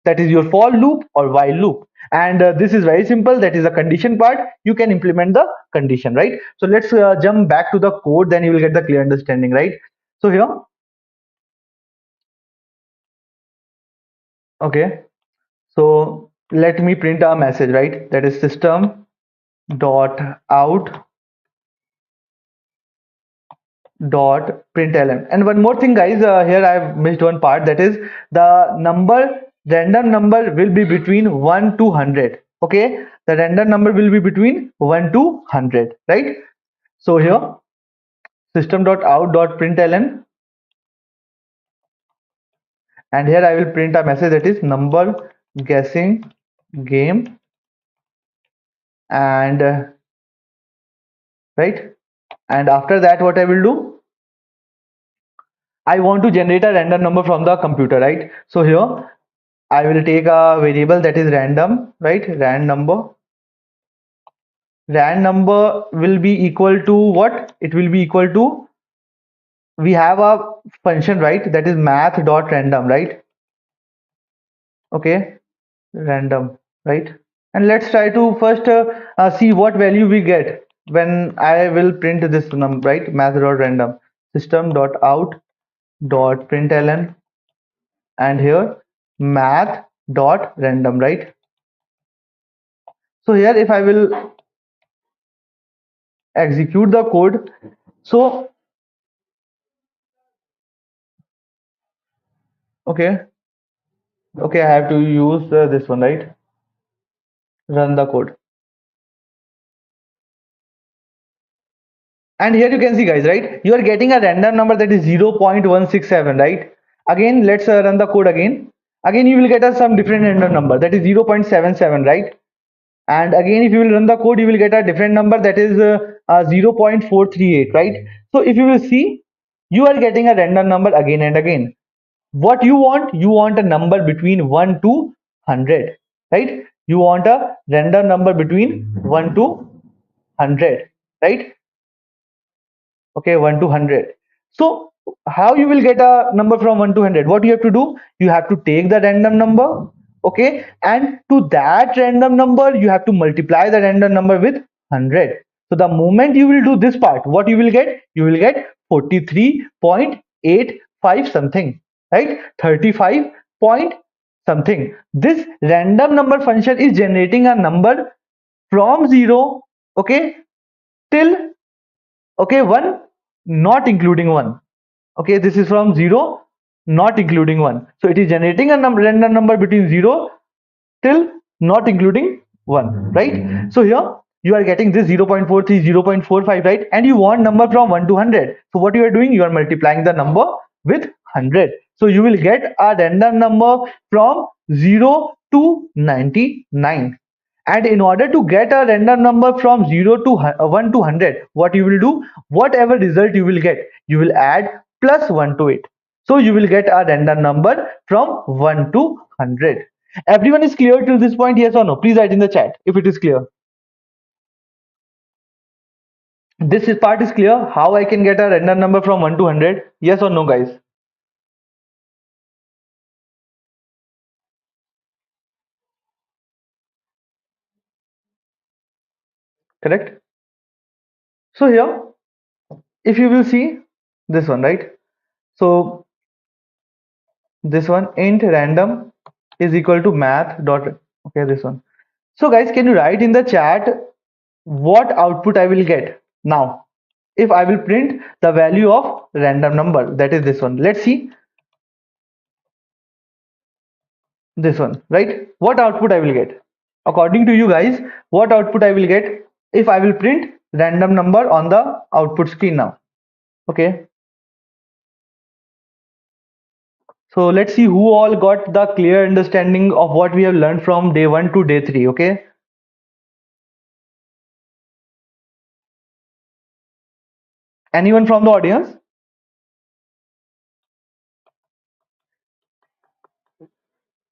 Speaker 1: that is your for loop or while loop. And this is very simple, that is the condition part. You can implement the condition, right? So let's jump back to the code, then you will get the clear understanding, right? So here, okay, so let me print a message, right? That is system dot out dot println. And one more thing, guys, here I've missed one part, that is the number, random number will be between 1 to 100. Okay, the random number will be between 1 to 100, right? So here system dot out dot println, and here I will print a message that is number guessing game. And right, and after that what I will do, I want to generate a random number from the computer, right? So here I will take a variable that is random, right? Rand number. Rand number will be equal to what? It will be equal to, we have a function, right? That is math dot random, right? Okay, random, right? And let's try to first see what value we get when I will print this number, right? Math dot random, system dot out dot println, and here math dot random, right? So here if I will execute the code, so okay, okay, I have to use this one, right? Run the code. And here you can see, guys, right? You are getting a random number that is 0.167, right? Again, let's run the code again. Again, you will get some different random number that is 0.77, right? And again, if you will run the code, you will get a different number that is 0.438, right? So if you will see, you are getting a random number again and again. What you want a number between 1 to 100, right? You want a random number between 1 to 100, right? Okay, 1 to 100. So how you will get a number from 1 to 100? What you have to do, you have to take the random number, okay, and to that random number you have to multiply the random number with 100. So the moment you will do this part, what you will get, you will get 43.85 something, right? 35 point something. This random number function is generating a number from 0, okay, till, okay, 1, not including 1. Okay, this is from 0 not including 1. So it is generating a random number between 0 till not including 1, right? So here you are getting this 0.43, 0.45, right? And you want number from 1 to 100. So what you are doing, you are multiplying the number with 100. So you will get a random number from 0 to 99. And in order to get a random number from 0 to 1 to 100, what you will do, whatever result you will get, you will add plus 1 to it. So you will get a random number from 1 to 100. Everyone is clear till this point, yes or no? Please write in the chat if it is clear. Part is clear, how I can get a random number from 1 to 100? Yes or no, guys? Correct? So here, if you will see, this one, right? So this one int random is equal to math dot, okay, this one. So guys, can you write in the chat what output I will get now if I will print the value of random number, that is this one. Let's see this one, right? What output I will get? According to you guys, what output I will get if I will print random number on the output screen now? Okay. So let's see who all got the clear understanding of what we have learned from day 1 to day 3. Okay. Anyone from the audience?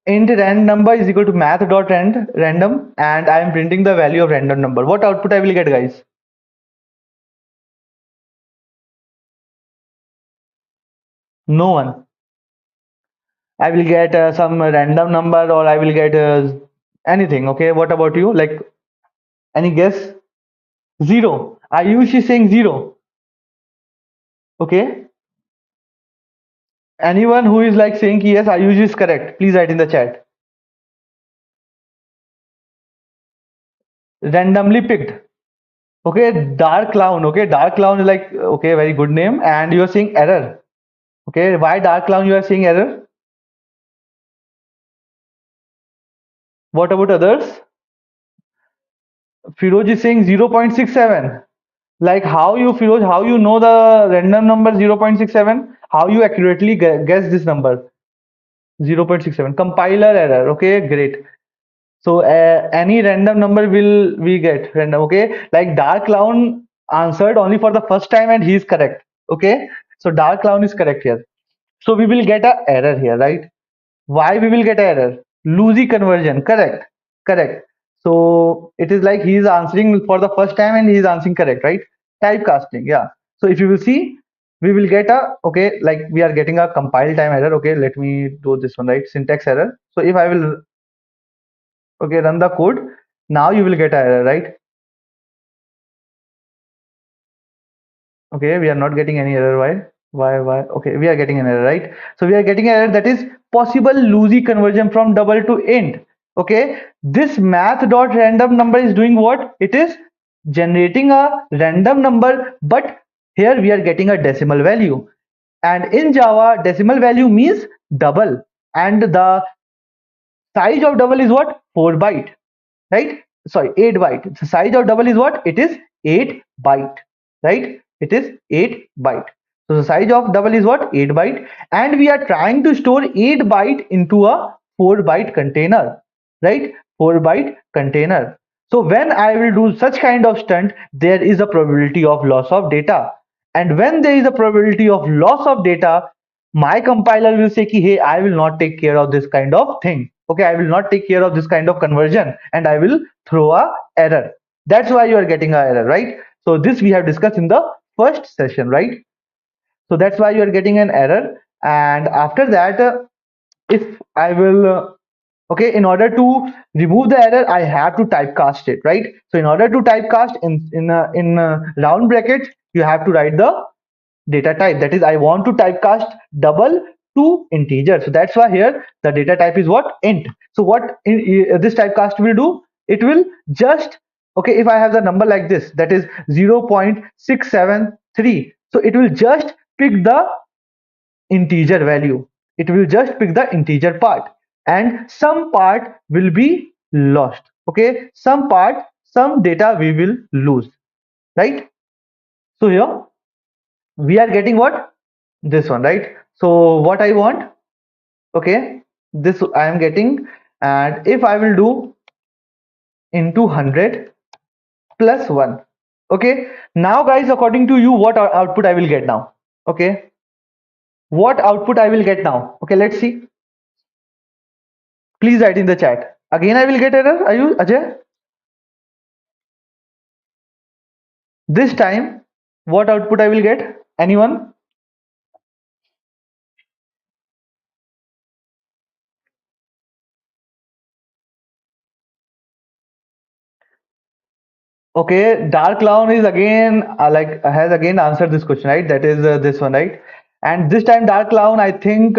Speaker 1: Int rand number is equal to math dot rand random, and I am printing the value of random number. What output I will get, guys? No one. I will get some random number, or I will get anything. Okay. What about you? Like, any guess? Zero. Ayush is saying zero. Okay. Anyone who is like saying yes, Ayush is correct, please write in the chat. Randomly picked. Okay, dark clown. Okay, dark clown is like, okay, very good name. And you are saying error. Okay, why dark clown you are saying error? What about others? Firoj is saying 0.67. Like, how you, Firoj, how you know the random number 0.67? How you accurately guess this number? 0.67. Compiler error. Okay, great. So any random number will we get random. Okay, like dark clown answered only for the first time and he is correct. Okay, so dark clown is correct here. So we will get a error here, right? Why we will get error? Loosey conversion. Correct, correct. So it is like he is answering for the first time and he is answering correct, right? Typecasting, yeah. So if you will see, we will get a, okay, like we are getting a compile time error. Okay, let me do this one, right? Syntax error. So if I will, okay, run the code, now you will get an error, right? Okay, we are not getting any error. Why? Okay, we are getting an error, right? So we are getting an error, that is possible loosey conversion from double to int. Okay, this math dot random number is doing what? It is generating a random number, but here we are getting a decimal value. And in Java, decimal value means double, and the size of double is what? 4 byte, right? Sorry, 8 byte. The size of double is what? It is 8 byte, right? It is 8 byte. So the size of double is what? 8 byte, and we are trying to store 8 byte into a 4 byte container, right? 4 byte container. So when I will do such kind of stunt, there is a probability of loss of data. And when there is a probability of loss of data, my compiler will say ki, hey, I will not take care of this kind of thing. Okay, I will not take care of this kind of conversion, and I will throw a error. That's why you are getting a error, right? So this we have discussed in the first session, right? So that's why you are getting an error. And after that, if I will, okay, in order to remove the error, I have to typecast it, right? So in order to typecast in round brackets, you have to write the data type, that is I want to typecast double to integer. So that's why here the data type is what? Int. So what this typecast will do, it will just, okay, if I have the number like this, that is 0.673, so it will just pick the integer value, it will just pick the integer part, and some part will be lost. Okay, some data we will lose, right? So here we are getting what? This one, right? So what I want, okay, this I am getting, and if I will do into 100 plus 1, okay, now guys, according to you, what output I will get now? Okay, what output I will get now? Okay, let's see. Please write in the chat. Again I will get error. Are you Ajay? This time what output I will get? Anyone? Okay, dark clown is again has again answered this question, right? That is this one, right? And this time dark clown, I think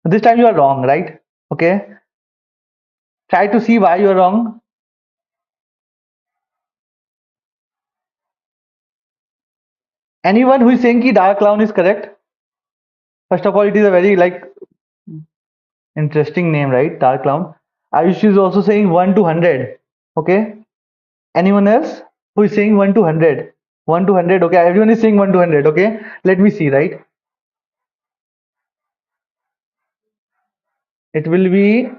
Speaker 1: this time you are wrong, right? Okay, try to see why you are wrong. Anyone who is saying ki dark clown is correct? First of all, it is a very interesting name, right? Dark clown. Ayush is also saying 1 to 100. Okay. Anyone else who is saying 1 to 100? 1 to 100. Okay. Everyone is saying 1 to 100. Okay. Let me see, right? It will be.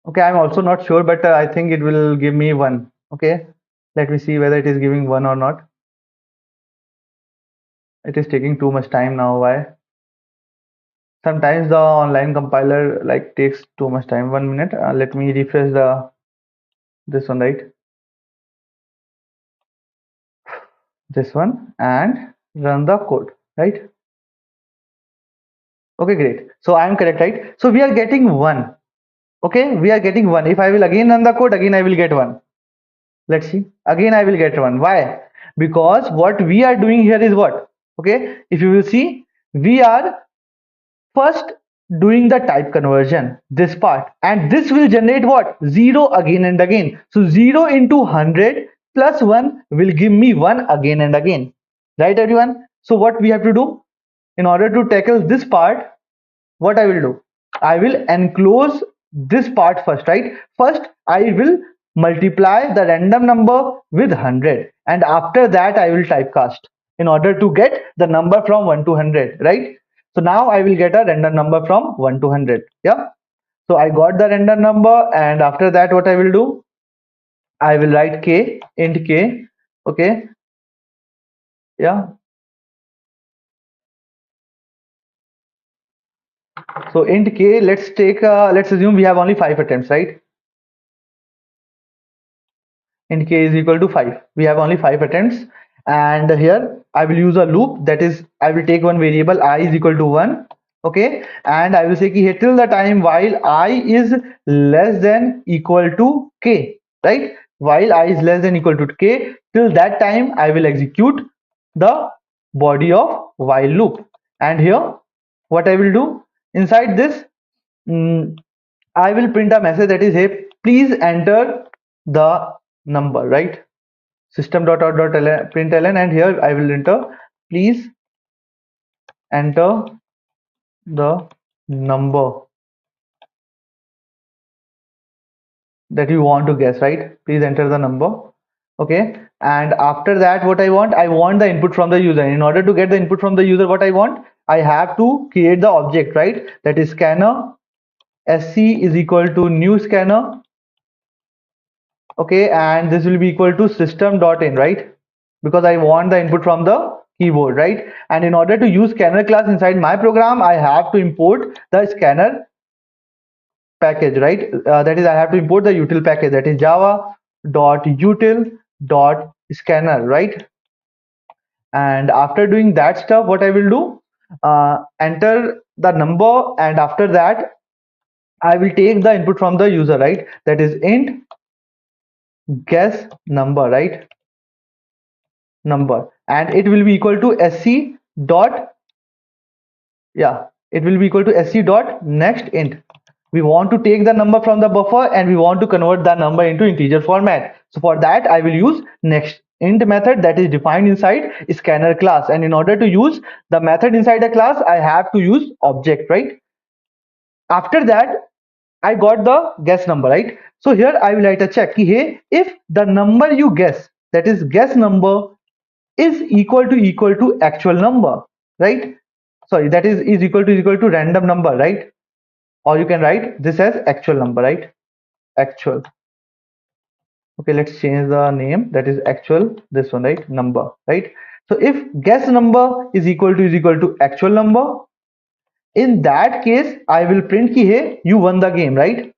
Speaker 1: Okay. I'm also not sure, but I think it will give me 1. Okay. Let me see whether it is giving 1 or not. It is taking too much time now. Why? Sometimes the online compiler takes too much time. 1 minute. Let me refresh this one, right? This one and run the code, right? Okay, great. So I am correct, right? So we are getting 1. Okay, we are getting 1. If I will again run the code, again I will get 1. Let's see. Again I will get 1. Why? Because what we are doing here is what? Okay, if you will see, we are first doing the type conversion, this part, and this will generate what? 0 again and again. So 0 into 100 plus 1 will give me 1 again and again. Right, everyone? So what we have to do in order to tackle this part, what I will do, I will enclose this part first, right? First I will multiply the random number with 100, and after that I will typecast in order to get the number from 1 to 100, right? So now I will get a random number from 1 to 100. Yeah, so I got the random number, and after that what I will do, I will write k, int k. Okay, yeah. So int k, let's assume we have only 5 attempts, right? Int k is equal to 5. We have only 5 attempts, and here I will use a loop. That is, I will take one variable I is equal to 1. Okay, and I will say here till the time while I is less than equal to k, right? While I is less than equal to k, till that time I will execute the body of while loop. And here what I will do, inside this, mm, I will print a message that is, hey, please enter the number, right? System.out.println, and here I will enter, please enter the number that you want to guess, right? Please enter the number. Okay, and after that what I want the input from the user. In order to get the input from the user, what I want, I have to create the object, right? That is scanner sc is equal to new scanner. Okay, and this will be equal to system.in, right? Because I want the input from the keyboard, right? And in order to use scanner class inside my program, I have to import the scanner package, right? That is, I have to import the util package, that is java.util.scanner, right? And after doing that stuff, what I will do, enter the number, and after that I will take the input from the user, right? That is int guess number, right? Number, and it will be equal to sc dot, yeah, it will be equal to sc dot next int. We want to take the number from the buffer and we want to convert the number into integer format. So for that I will use next int method that is defined inside scanner class, and in order to use the method inside a class, I have to use object, right? After that I got the guess number, right? So here I will write a check, hey, if the number you guess, that is guess number, is equal to actual number, right? Sorry, that is equal to random number, right? Or you can write this as actual number, right? Actual. Okay, let's change the name, that is actual, this one, right? Number, right? So if guess number is equal to actual number, in that case I will print ki, hey, you won the game, right?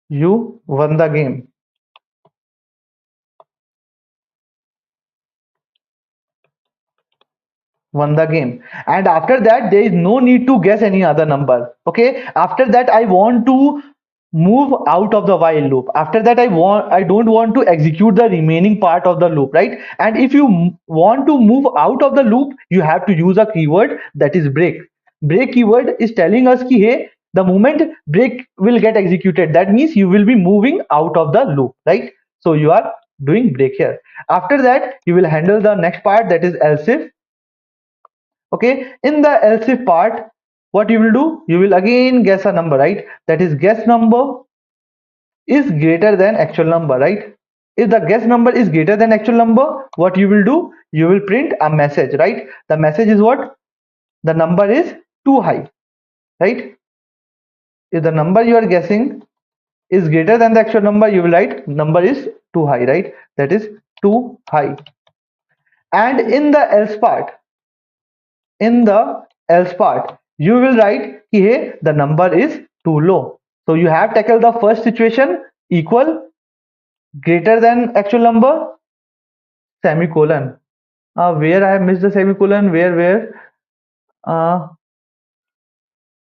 Speaker 1: You won the game. Won the game. And after that there is no need to guess any other number. Okay, after that I want to move out of the while loop. After that, I don't want to execute the remaining part of the loop, right? And if you want to move out of the loop, you have to use a keyword, that is break. Break keyword is telling us ki hey, the moment break will get executed, that means you will be moving out of the loop, right? So you are doing break here. After that, you will handle the next part, that is else if. Okay, in the else if part, what you will do, you will again guess a number, right? That is guess number is greater than actual number, right? If the guess number is greater than actual number, what you will do, you will print a message, right? The message is what? The number is too high, right? If the number you are guessing is greater than the actual number, you will write number is too high, right? That is too high. And in the else part, you will write ki hey, the number is too low. So you have tackled the first situation, equal, greater than actual number, semicolon. Where I have missed the semicolon, where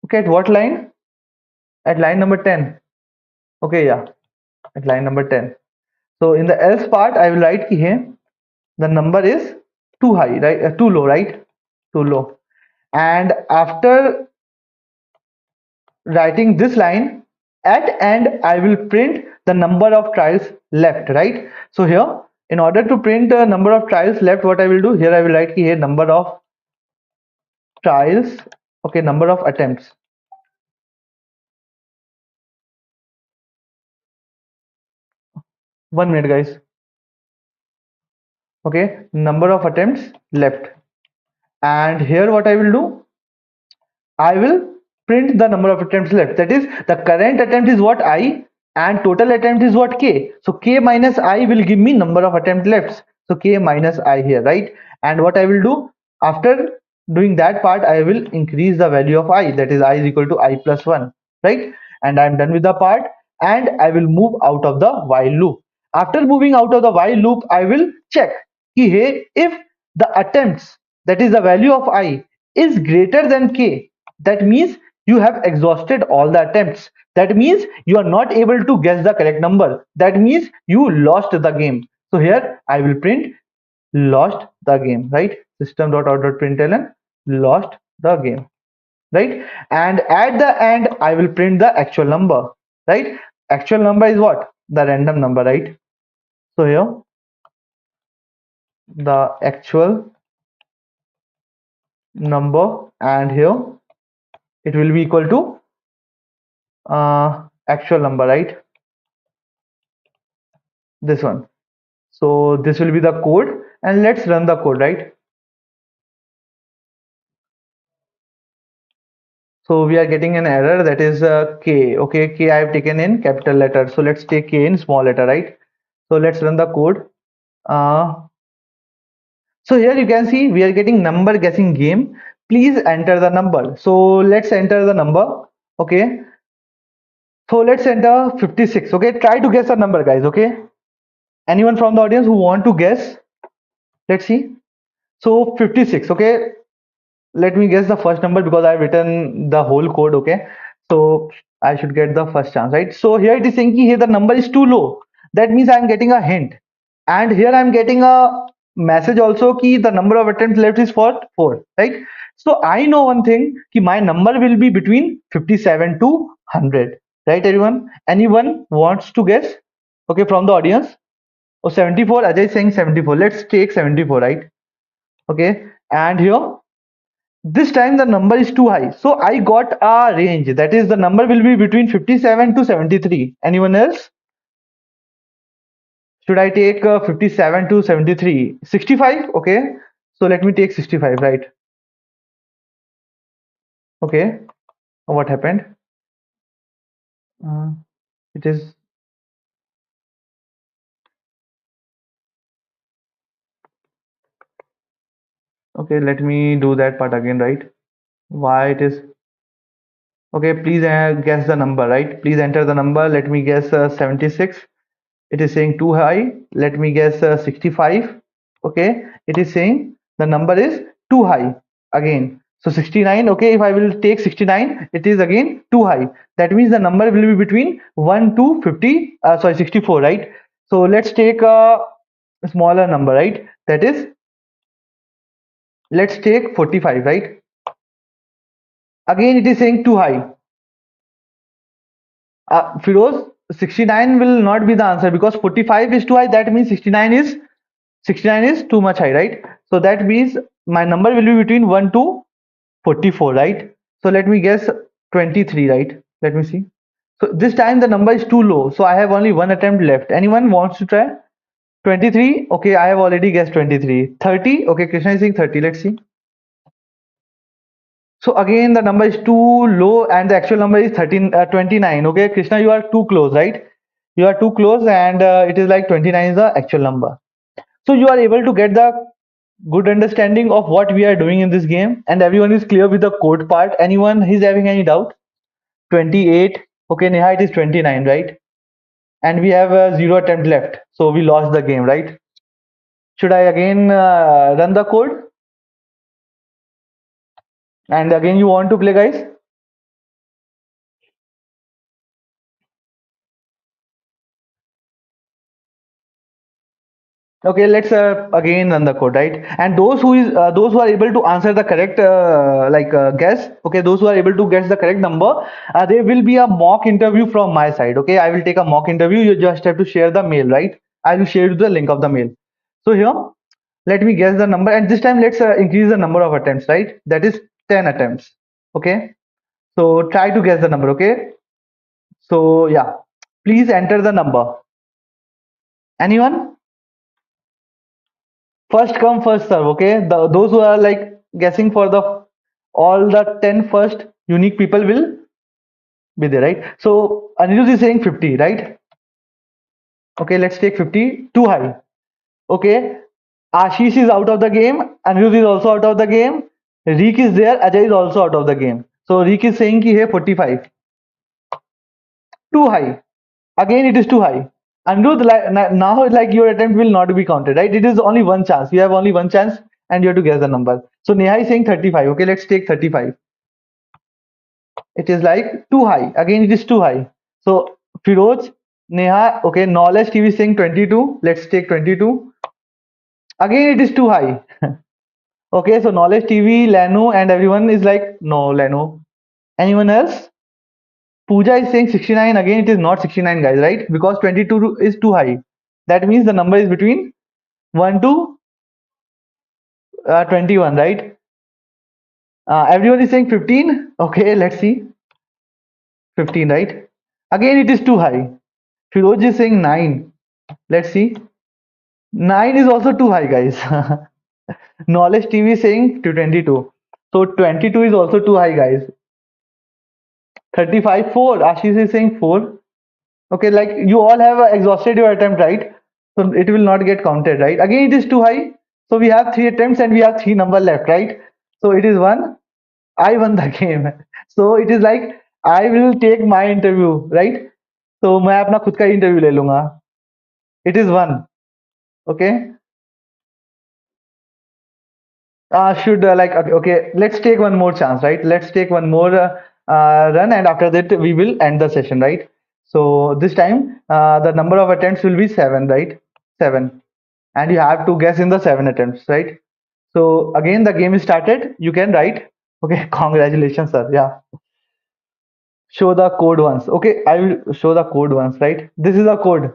Speaker 1: okay, at what line? At line number 10. Okay, yeah, at line number 10. So in the else part, I will write ki hey, the number is too high, right? Too low, right? Too low. And after writing this line, at end I will print the number of trials left, right? So here, in order to print the number of trials left, what I will do here, I will write here number of trials, okay, number of attempts. 1 minute, guys. Okay, number of attempts left. And here what I will do, I will print the number of attempts left. That is, the current attempt is what, I, and total attempt is what, k. So k minus I will give me number of attempt left. So k minus I here, right? And what I will do, after doing that part, I will increase the value of I, that is I is equal to I plus 1, right? And I'm done with the part, and I will move out of the while loop. After moving out of the while loop, I will check ki, hey, if the attempts, that is the value of I, is greater than k, that means you have exhausted all the attempts. That means you are not able to guess the correct number. That means you lost the game. So here I will print lost the game, right? System.out.println lost the game, right? And at the end I will print the actual number, right? Actual number is what? The random number, right? So here the actual number, and here it will be equal to actual number, right? This one. So this will be the code, and let's run the code, right? So we are getting an error, that is k. Okay, k I have taken in capital letter, so let's take k in small letter, right? So let's run the code. So here you can see we are getting number guessing game. Please enter the number. So let's enter the number. Okay, so let's enter 56. Okay, try to guess the number, guys. Okay, anyone from the audience who want to guess? Let's see. So 56. Okay, let me guess the first number because I've written the whole code. Okay, so I should get the first chance, right? So here it is saying here the number is too low. That means I'm getting a hint, and here I'm getting a message also ki the number of attempts left is for 4, right? So I know one thing ki my number will be between 57 to 100, right? Anyone wants to guess? Okay, from the audience. Oh, 74. Ajay is saying 74. Let's take 74, right? Okay, and here this time the number is too high, so I got a range, that is the number will be between 57 to 73. Anyone else? Should I take 57 to 73? 65? Okay, so let me take 65, right? Okay, what happened? It is okay, let me do that part again, right? Why it is okay? Please guess the number, right? Please enter the number. Let me guess 76. It is saying too high. Let me guess 65. Okay, it is saying the number is too high again. So 69, okay, if I will take 69, it is again too high. That means the number will be between 1 to 50, sorry, 64, right? So let's take a smaller number, right? That is, let's take 45, right? Again, it is saying too high. Firoz, 69 will not be the answer because 45 is too high. That means 69 is too much high, right? So that means my number will be between 1 to 44, right? So let me guess 23, right? Let me see. So this time the number is too low. So I have only one attempt left. Anyone wants to try? 23. Okay, I have already guessed 23. 30. Okay, Krishna is saying 30. Let's see. So again, the number is too low and the actual number is 29. Okay, Krishna, you are too close, right? You are too close and it is like 29 is the actual number. So you are able to get the good understanding of what we are doing in this game and everyone is clear with the code part. Anyone is having any doubt? 28. Okay, Neha, it is 29, right? And we have a zero attempt left. So we lost the game, right? Should I again run the code? And again, you want to play, guys? Okay, let's again run the code, right? And those who are able to answer the correct guess, okay, those who are able to guess the correct number, there will be a mock interview from my side. Okay, I will take a mock interview. You just have to share the mail, right? I will share you the link of the mail. So here, let me guess the number, and this time let's increase the number of attempts, right? That is 10 attempts. Okay, so try to guess the number. Okay, so yeah, please enter the number. Anyone? First come, first serve. Okay, those who are like guessing for the all the 10 first unique people will be there, right? So Anirudh is saying 50, right? Okay, let's take 50. Too high. Okay, Ashish is out of the game. Anirudh is also out of the game. Reek is there. Ajay is also out of the game. So Reek is saying ki hey 45. Too high. Again, it is too high. Anirudh, now like your attempt will not be counted, right? It is only one chance. You have only one chance, and you have to guess the number. So Neha is saying 35. Okay, let's take 35. It is like too high. Again, it is too high. So Firoz, Neha, okay, Knowledge TV is saying 22. Let's take 22. Again, it is too high. Okay, so Knowledge TV, Lanu, and everyone is like, no, Lanu. Anyone else? Pooja is saying 69. Again, it is not 69, guys, right? Because 22 is too high. That means the number is between 1 to 21, right? Everyone is saying 15. Okay, let's see. 15, right? Again, it is too high. Firoz is saying 9. Let's see. 9 is also too high, guys. Knowledge TV is saying 22. So 22 is also too high, guys. 35, 4. Ashish is saying 4. Okay, like you all have exhausted your attempt, right? So it will not get counted, right? Again, it is too high. So we have 3 attempts and we have 3 number left, right? So it is 1. I won the game. So it is like I will take my interview, right? So मैं अपना खुद का interview ले लूँगा. It is 1. Okay. Should okay, let's take one more chance, right? Let's take one more run, and after that we will end the session, right? So this time the number of attempts will be 7, right? 7, and you have to guess in the 7 attempts, right? So again, the game is started. You can write. Okay, congratulations, sir. Yeah, show the code once. Okay, I will show the code once, right? This is the code.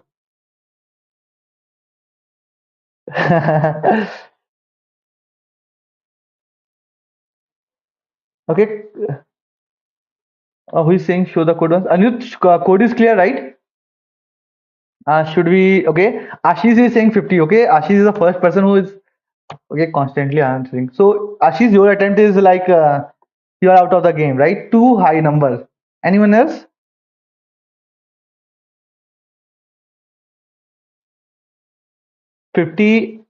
Speaker 1: Okay, who is saying show the code once? Anirudh, code is clear, right? Should we? Okay, Ashish is saying 50. Okay, Ashish is the first person who is okay constantly answering. So Ashish, your attempt is like you are out of the game, right? Too high number. Anyone else? 50,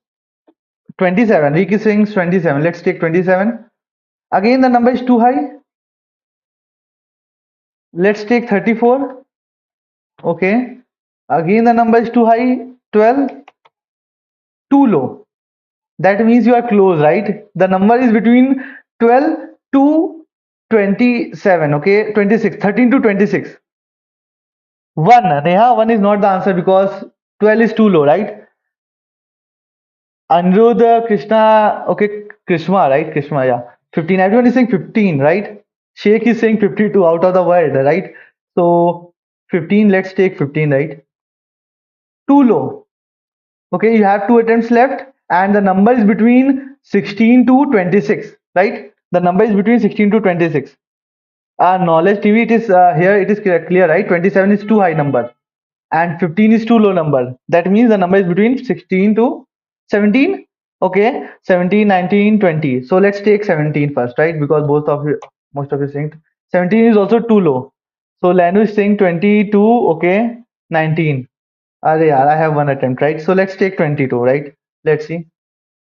Speaker 1: 27. Rick is saying 27. Let's take 27. Again, the number is too high. Let's take 34. Okay. Again, the number is too high. 12. Too low. That means you are close, right? The number is between 12 to 27. Okay, 26, 13 to 26. 1. Neha, 1 is not the answer because 12 is too low, right? Anirudh, Krishna, okay, Krishma, right? Krishma, yeah. 15. Everyone is saying 15, right? Sheikh is saying 52 out of the world, right? So 15, let's take 15, right? Too low. Okay, you have two attempts left, and the number is between 16 to 26, right? The number is between 16 to 26. Knowledge TV, it is here, it is clear, right? 27 is too high number, and 15 is too low number. That means the number is between 16 to 17. Okay, 17, 19, 20. So let's take 17 first, right? Because both of you, most of you think 17 is also too low. So Lanu is saying 22. Okay, 19. Arey yaar, I have one attempt, right? So let's take 22, right? Let's see.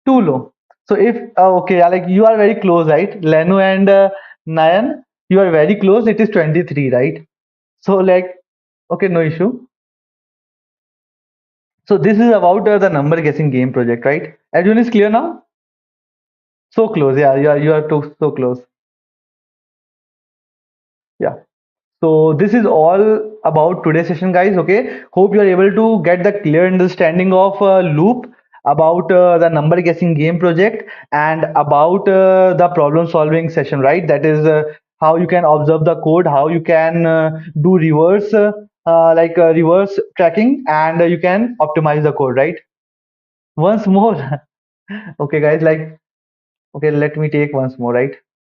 Speaker 1: Too low. So if okay, yeah, like you are very close, right? Lenu and Nayan, you are very close. It is 23, right? So like, okay, no issue. So this is about the number guessing game project, right? Everyone is clear now? So close, yeah. You are too so close. Yeah. So this is all about today's session, guys. Okay. Hope you are able to get the clear understanding of loop, about the number guessing game project, and about the problem solving session, right? That is how you can observe the code, how you can do reverse reverse tracking, and you can optimize the code, right? Once more. Okay, guys, like, okay, let me take once more, right?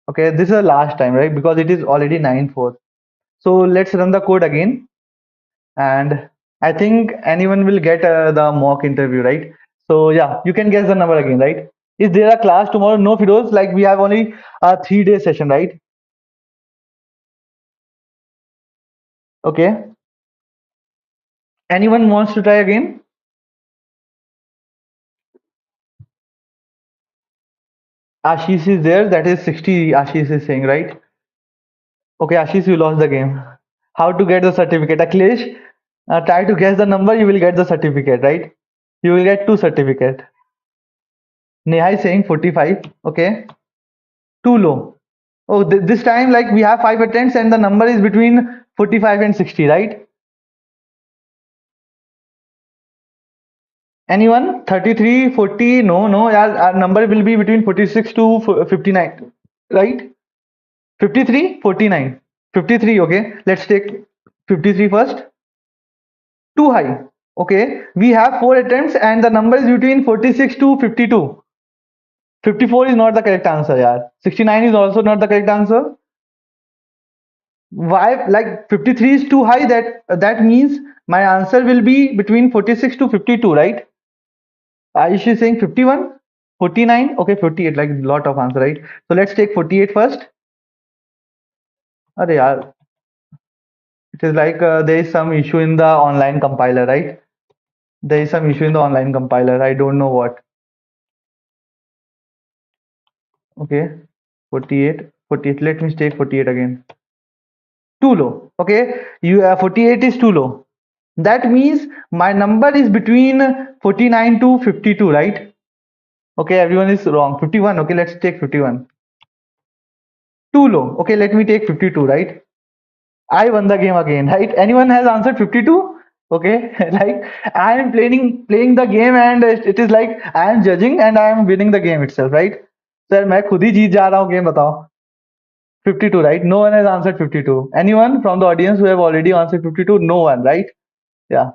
Speaker 1: Okay, this is the last time, right? Because it is already 9:04. So let's run the code again, and I think anyone will get the mock interview, right? So yeah, you can guess the number again, right? Is there a class tomorrow? No, Firoz. Like, we have only a 3-day session, right? Okay. Anyone wants to try again? Ashish is there. That is 60. Ashish is saying, right? Okay, Ashish, you lost the game. How to get the certificate? Akhilesh, try to guess the number. You will get the certificate, right? You will get two certificate. Neha is saying 45. Okay, too low. Oh, this time, like, we have 5 attempts and the number is between 45 and 60, right? Anyone? 33, 40? No, no. Yeah, our number will be between 46 to 59, right? 53, 49. 53. Okay, let's take 53 first. Too high. Okay, we have 4 attempts and the number is between 46 to 52. 54 is not the correct answer, yeah. 69 is also not the correct answer. Why? Like, 53 is too high. That means my answer will be between 46 to 52, right? Aish is saying 51, 49. Okay, 48. Like, lot of answer, right? So let's take 48 first. Arey yaar, it is like there is some issue in the online compiler, right? There is some issue in the online compiler. I don't know what. Okay, 48, 48. Let me take 48 again. Too low. Okay, 48 is too low. That means my number is between 49 to 52, right? Okay, everyone is wrong. 51. Okay, let's take 51. Too low. Okay, let me take 52, right? I won the game again, right? Anyone has answered 52? Okay, like, I am playing the game, and it is like I am judging and I am winning the game itself, right? Sir, मैं खुद ही जीत जा रहा हूँ game, बताओ. 52, right? No one has answered 52. Anyone from the audience who have already answered 52? No one, right? Yeah.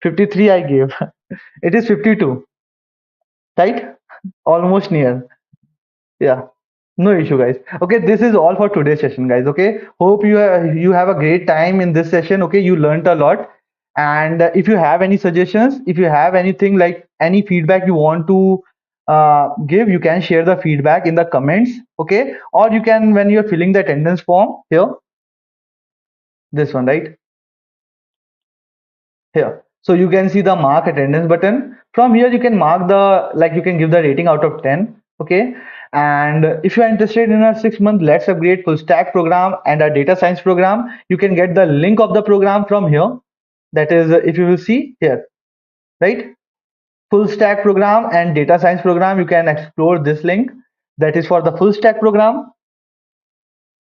Speaker 1: 53 I gave. It is 52, right? Almost near. Yeah. No issue, guys. Okay, this is all for today's session, guys. Okay, hope you have a great time in this session. Okay, you learned a lot. And if you have any suggestions, if you have anything, like any feedback you want to give, you can share the feedback in the comments. Okay, or you can, when you're filling the attendance form here, this one, right here. So you can see the mark attendance button. From here, you can mark the, like, you can give the rating out of 10. Okay, and if you are interested in a 6-month Let's Upgrade full stack program and a data science program, you can get the link of the program from here. That is, if you will see here, right? Full stack program and data science program, you can explore this link. That is for the full stack program.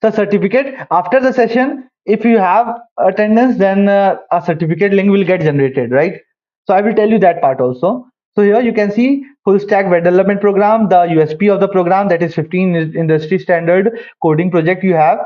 Speaker 1: the certificate after the session. If you have attendance, then a certificate link will get generated, right? So I will tell you that part also. So here you can see full stack web development program, the USP of the program, that is 15 industry standard coding project you have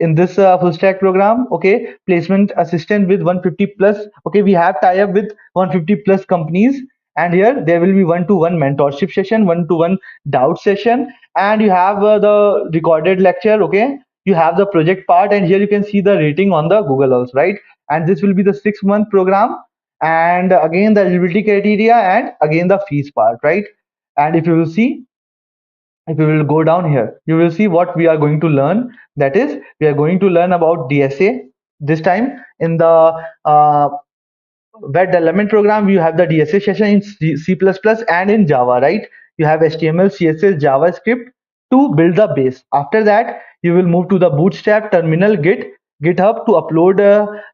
Speaker 1: in this full stack program. Okay, placement assistant with 150 plus. Okay, we have tie up with 150 plus companies, and here there will be one-to-one mentorship session, one-to-one doubt session, and you have the recorded lecture. Okay, you have the project part, and here you can see the rating on the Google also, right? And this will be the 6-month program, and again the eligibility criteria, and again the fees part, right? And if you will see, if you will go down here, you will see what we are going to learn. That is, we are going to learn about DSA this time. In the web development program, you have the DSA session in C++ and in Java, right? You have HTML, CSS, JavaScript to build the base. After that, you will move to the Bootstrap, Terminal, GitHub to upload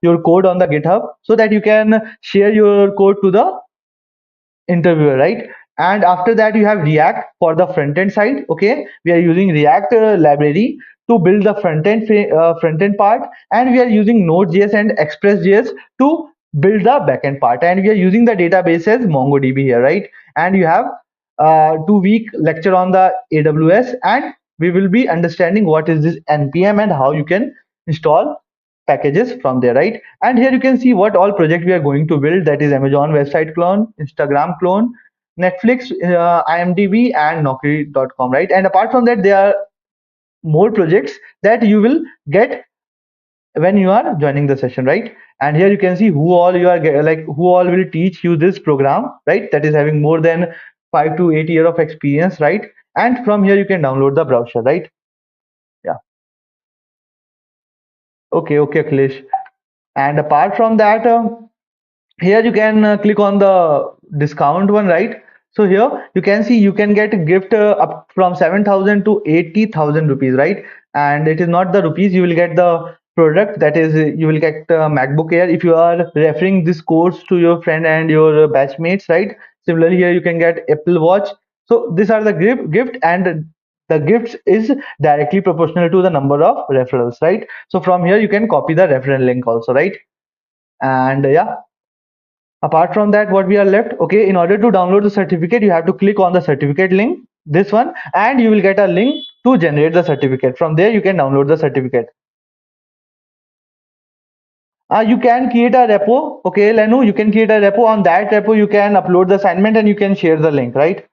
Speaker 1: your code on the GitHub so that you can share your code to the interviewer, right? And after that, you have React for the front end side. Okay, we are using React library to build the front end part, and we are using Node.js and Express.js to build the backend part, and we are using the database as MongoDB here, right? And you have 2-week lecture on the AWS, and we will be understanding what is this npm and how you can install packages from there, right? And here you can see what all project we are going to build. That is Amazon website clone, Instagram clone, Netflix, IMDb, and Naukri.com, right? And apart from that, there are more projects that you will get when you are joining the session, right? And here you can see who all you are like who all will teach you this program, right? That is having more than 5 to 8 years of experience, right? And from here you can download the brochure, right? Yeah. Okay, Akhilesh. And apart from that, here you can click on the discount one, right? So here you can see you can get a gift up from 7,000 to 80,000 rupees, right? And it is not the rupees, you will get the product. That is, you will get MacBook Air if you are referring this course to your friend and your batchmates, right? Similarly, here you can get Apple Watch. So these are the gift, and the gifts is directly proportional to the number of referrals, right? So from here you can copy the referral link also, right? And yeah, apart from that, what we are left, okay, in order to download the certificate, you have to click on the certificate link, this one, and you will get a link to generate the certificate. From there you can download the certificate. You can create a repo. Okay, Lenu, you can create a repo. On that repo you can upload the assignment and you can share the link, right?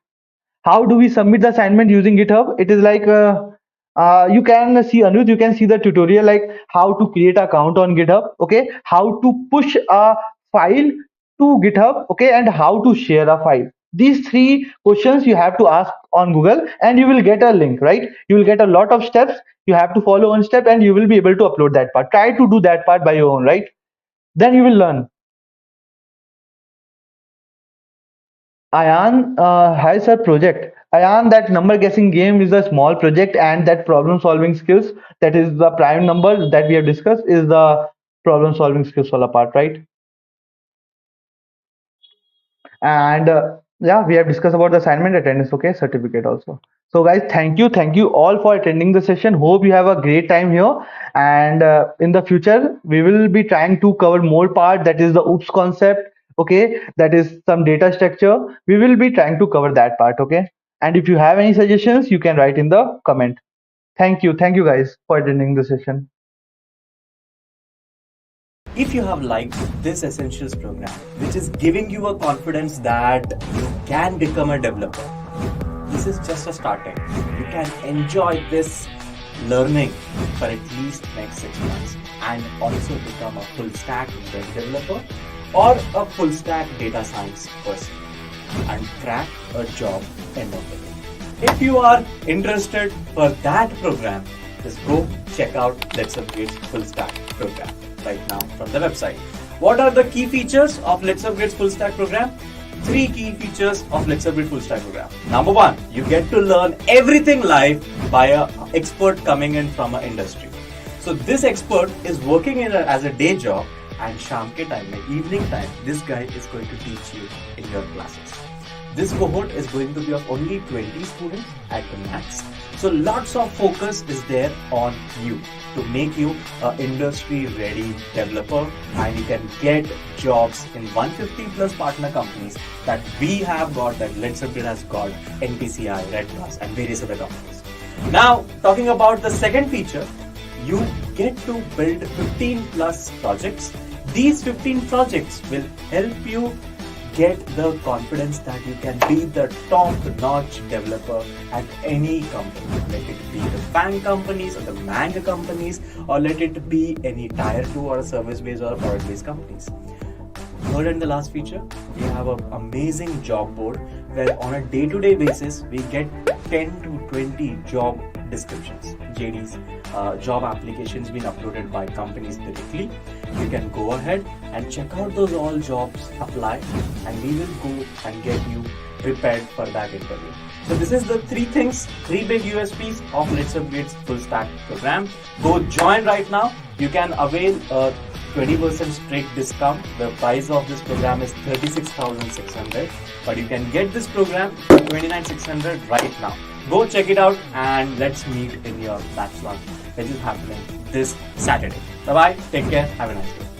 Speaker 1: How do we submit the assignment using GitHub? It is like you can see, Anuj, you can see the tutorial like how to create account on GitHub, okay, how to push a file to GitHub, okay, and how to share a file. These 3 questions you have to ask on Google, and you will get a link, right? You will get a lot of steps. You have to follow one step, and you will be able to upload that part. Try to do that part by your own, right? Then you will learn. Ayan has a project. Ayan, that number guessing game is a small project, and that problem solving skills, that is the prime number that we have discussed, is the problem solving skills all apart, right? And yeah, we have discussed about the assignment, attendance, okay, certificate also. So guys, thank you all for attending the session. Hope you have a great time here, and in the future we will be trying to cover more part, that is the oops concept, okay, that is some data structure. We will be trying to cover that part, okay? And if you have any suggestions, you can write in the comment. Thank you guys for attending the session.
Speaker 2: If you have liked this Essentials program, which is giving you a confidence that you can become a developer, this is just a starting. You can enjoy this learning for at least next 6 months and also become a full stack web developer or a full stack data science person and crack a job end of the day. If you are interested for that program, just go check out LetsUpgrade's full stack program right now from the website. What are the key features of LetsUpgrade's full stack program? 3 key features of LetsUpgrade full stack program. Number 1, you get to learn everything live by an expert coming in from an industry. So this expert is working as a day job, and sham ke time, evening time, this guy is going to teach you in your classes. This cohort is going to be of only 20 students at the max. So lots of focus is there on you to make you an industry ready developer, and you can get jobs in 150 plus partner companies that we have got, that LetsUpgrade has got, NPCI, Red Plus and various other companies. Now talking about the second feature, you get to build 15 plus projects. These 15 projects will help you get the confidence that you can be the top-notch developer at any company. Let it be the FANG companies or the MANG companies, or let it be any tier 2 or a service-based or a product-based companies. Third and the last feature, we have an amazing job board where on a day-to-day basis, we get 10 to 20 job descriptions, JDs, job applications being uploaded by companies directly. You can go ahead and check out those all jobs, apply, and we will go and get you prepared for that interview. So this is the three big USPs of LetsUpgrade's full stack program. Go join right now. You can avail a 20% straight discount. The price of this program is 36,600, but you can get this program for 29,600 right now. Go check it out and let's meet in your batch launch, which is happening this Saturday. Bye bye, take care, have a nice day.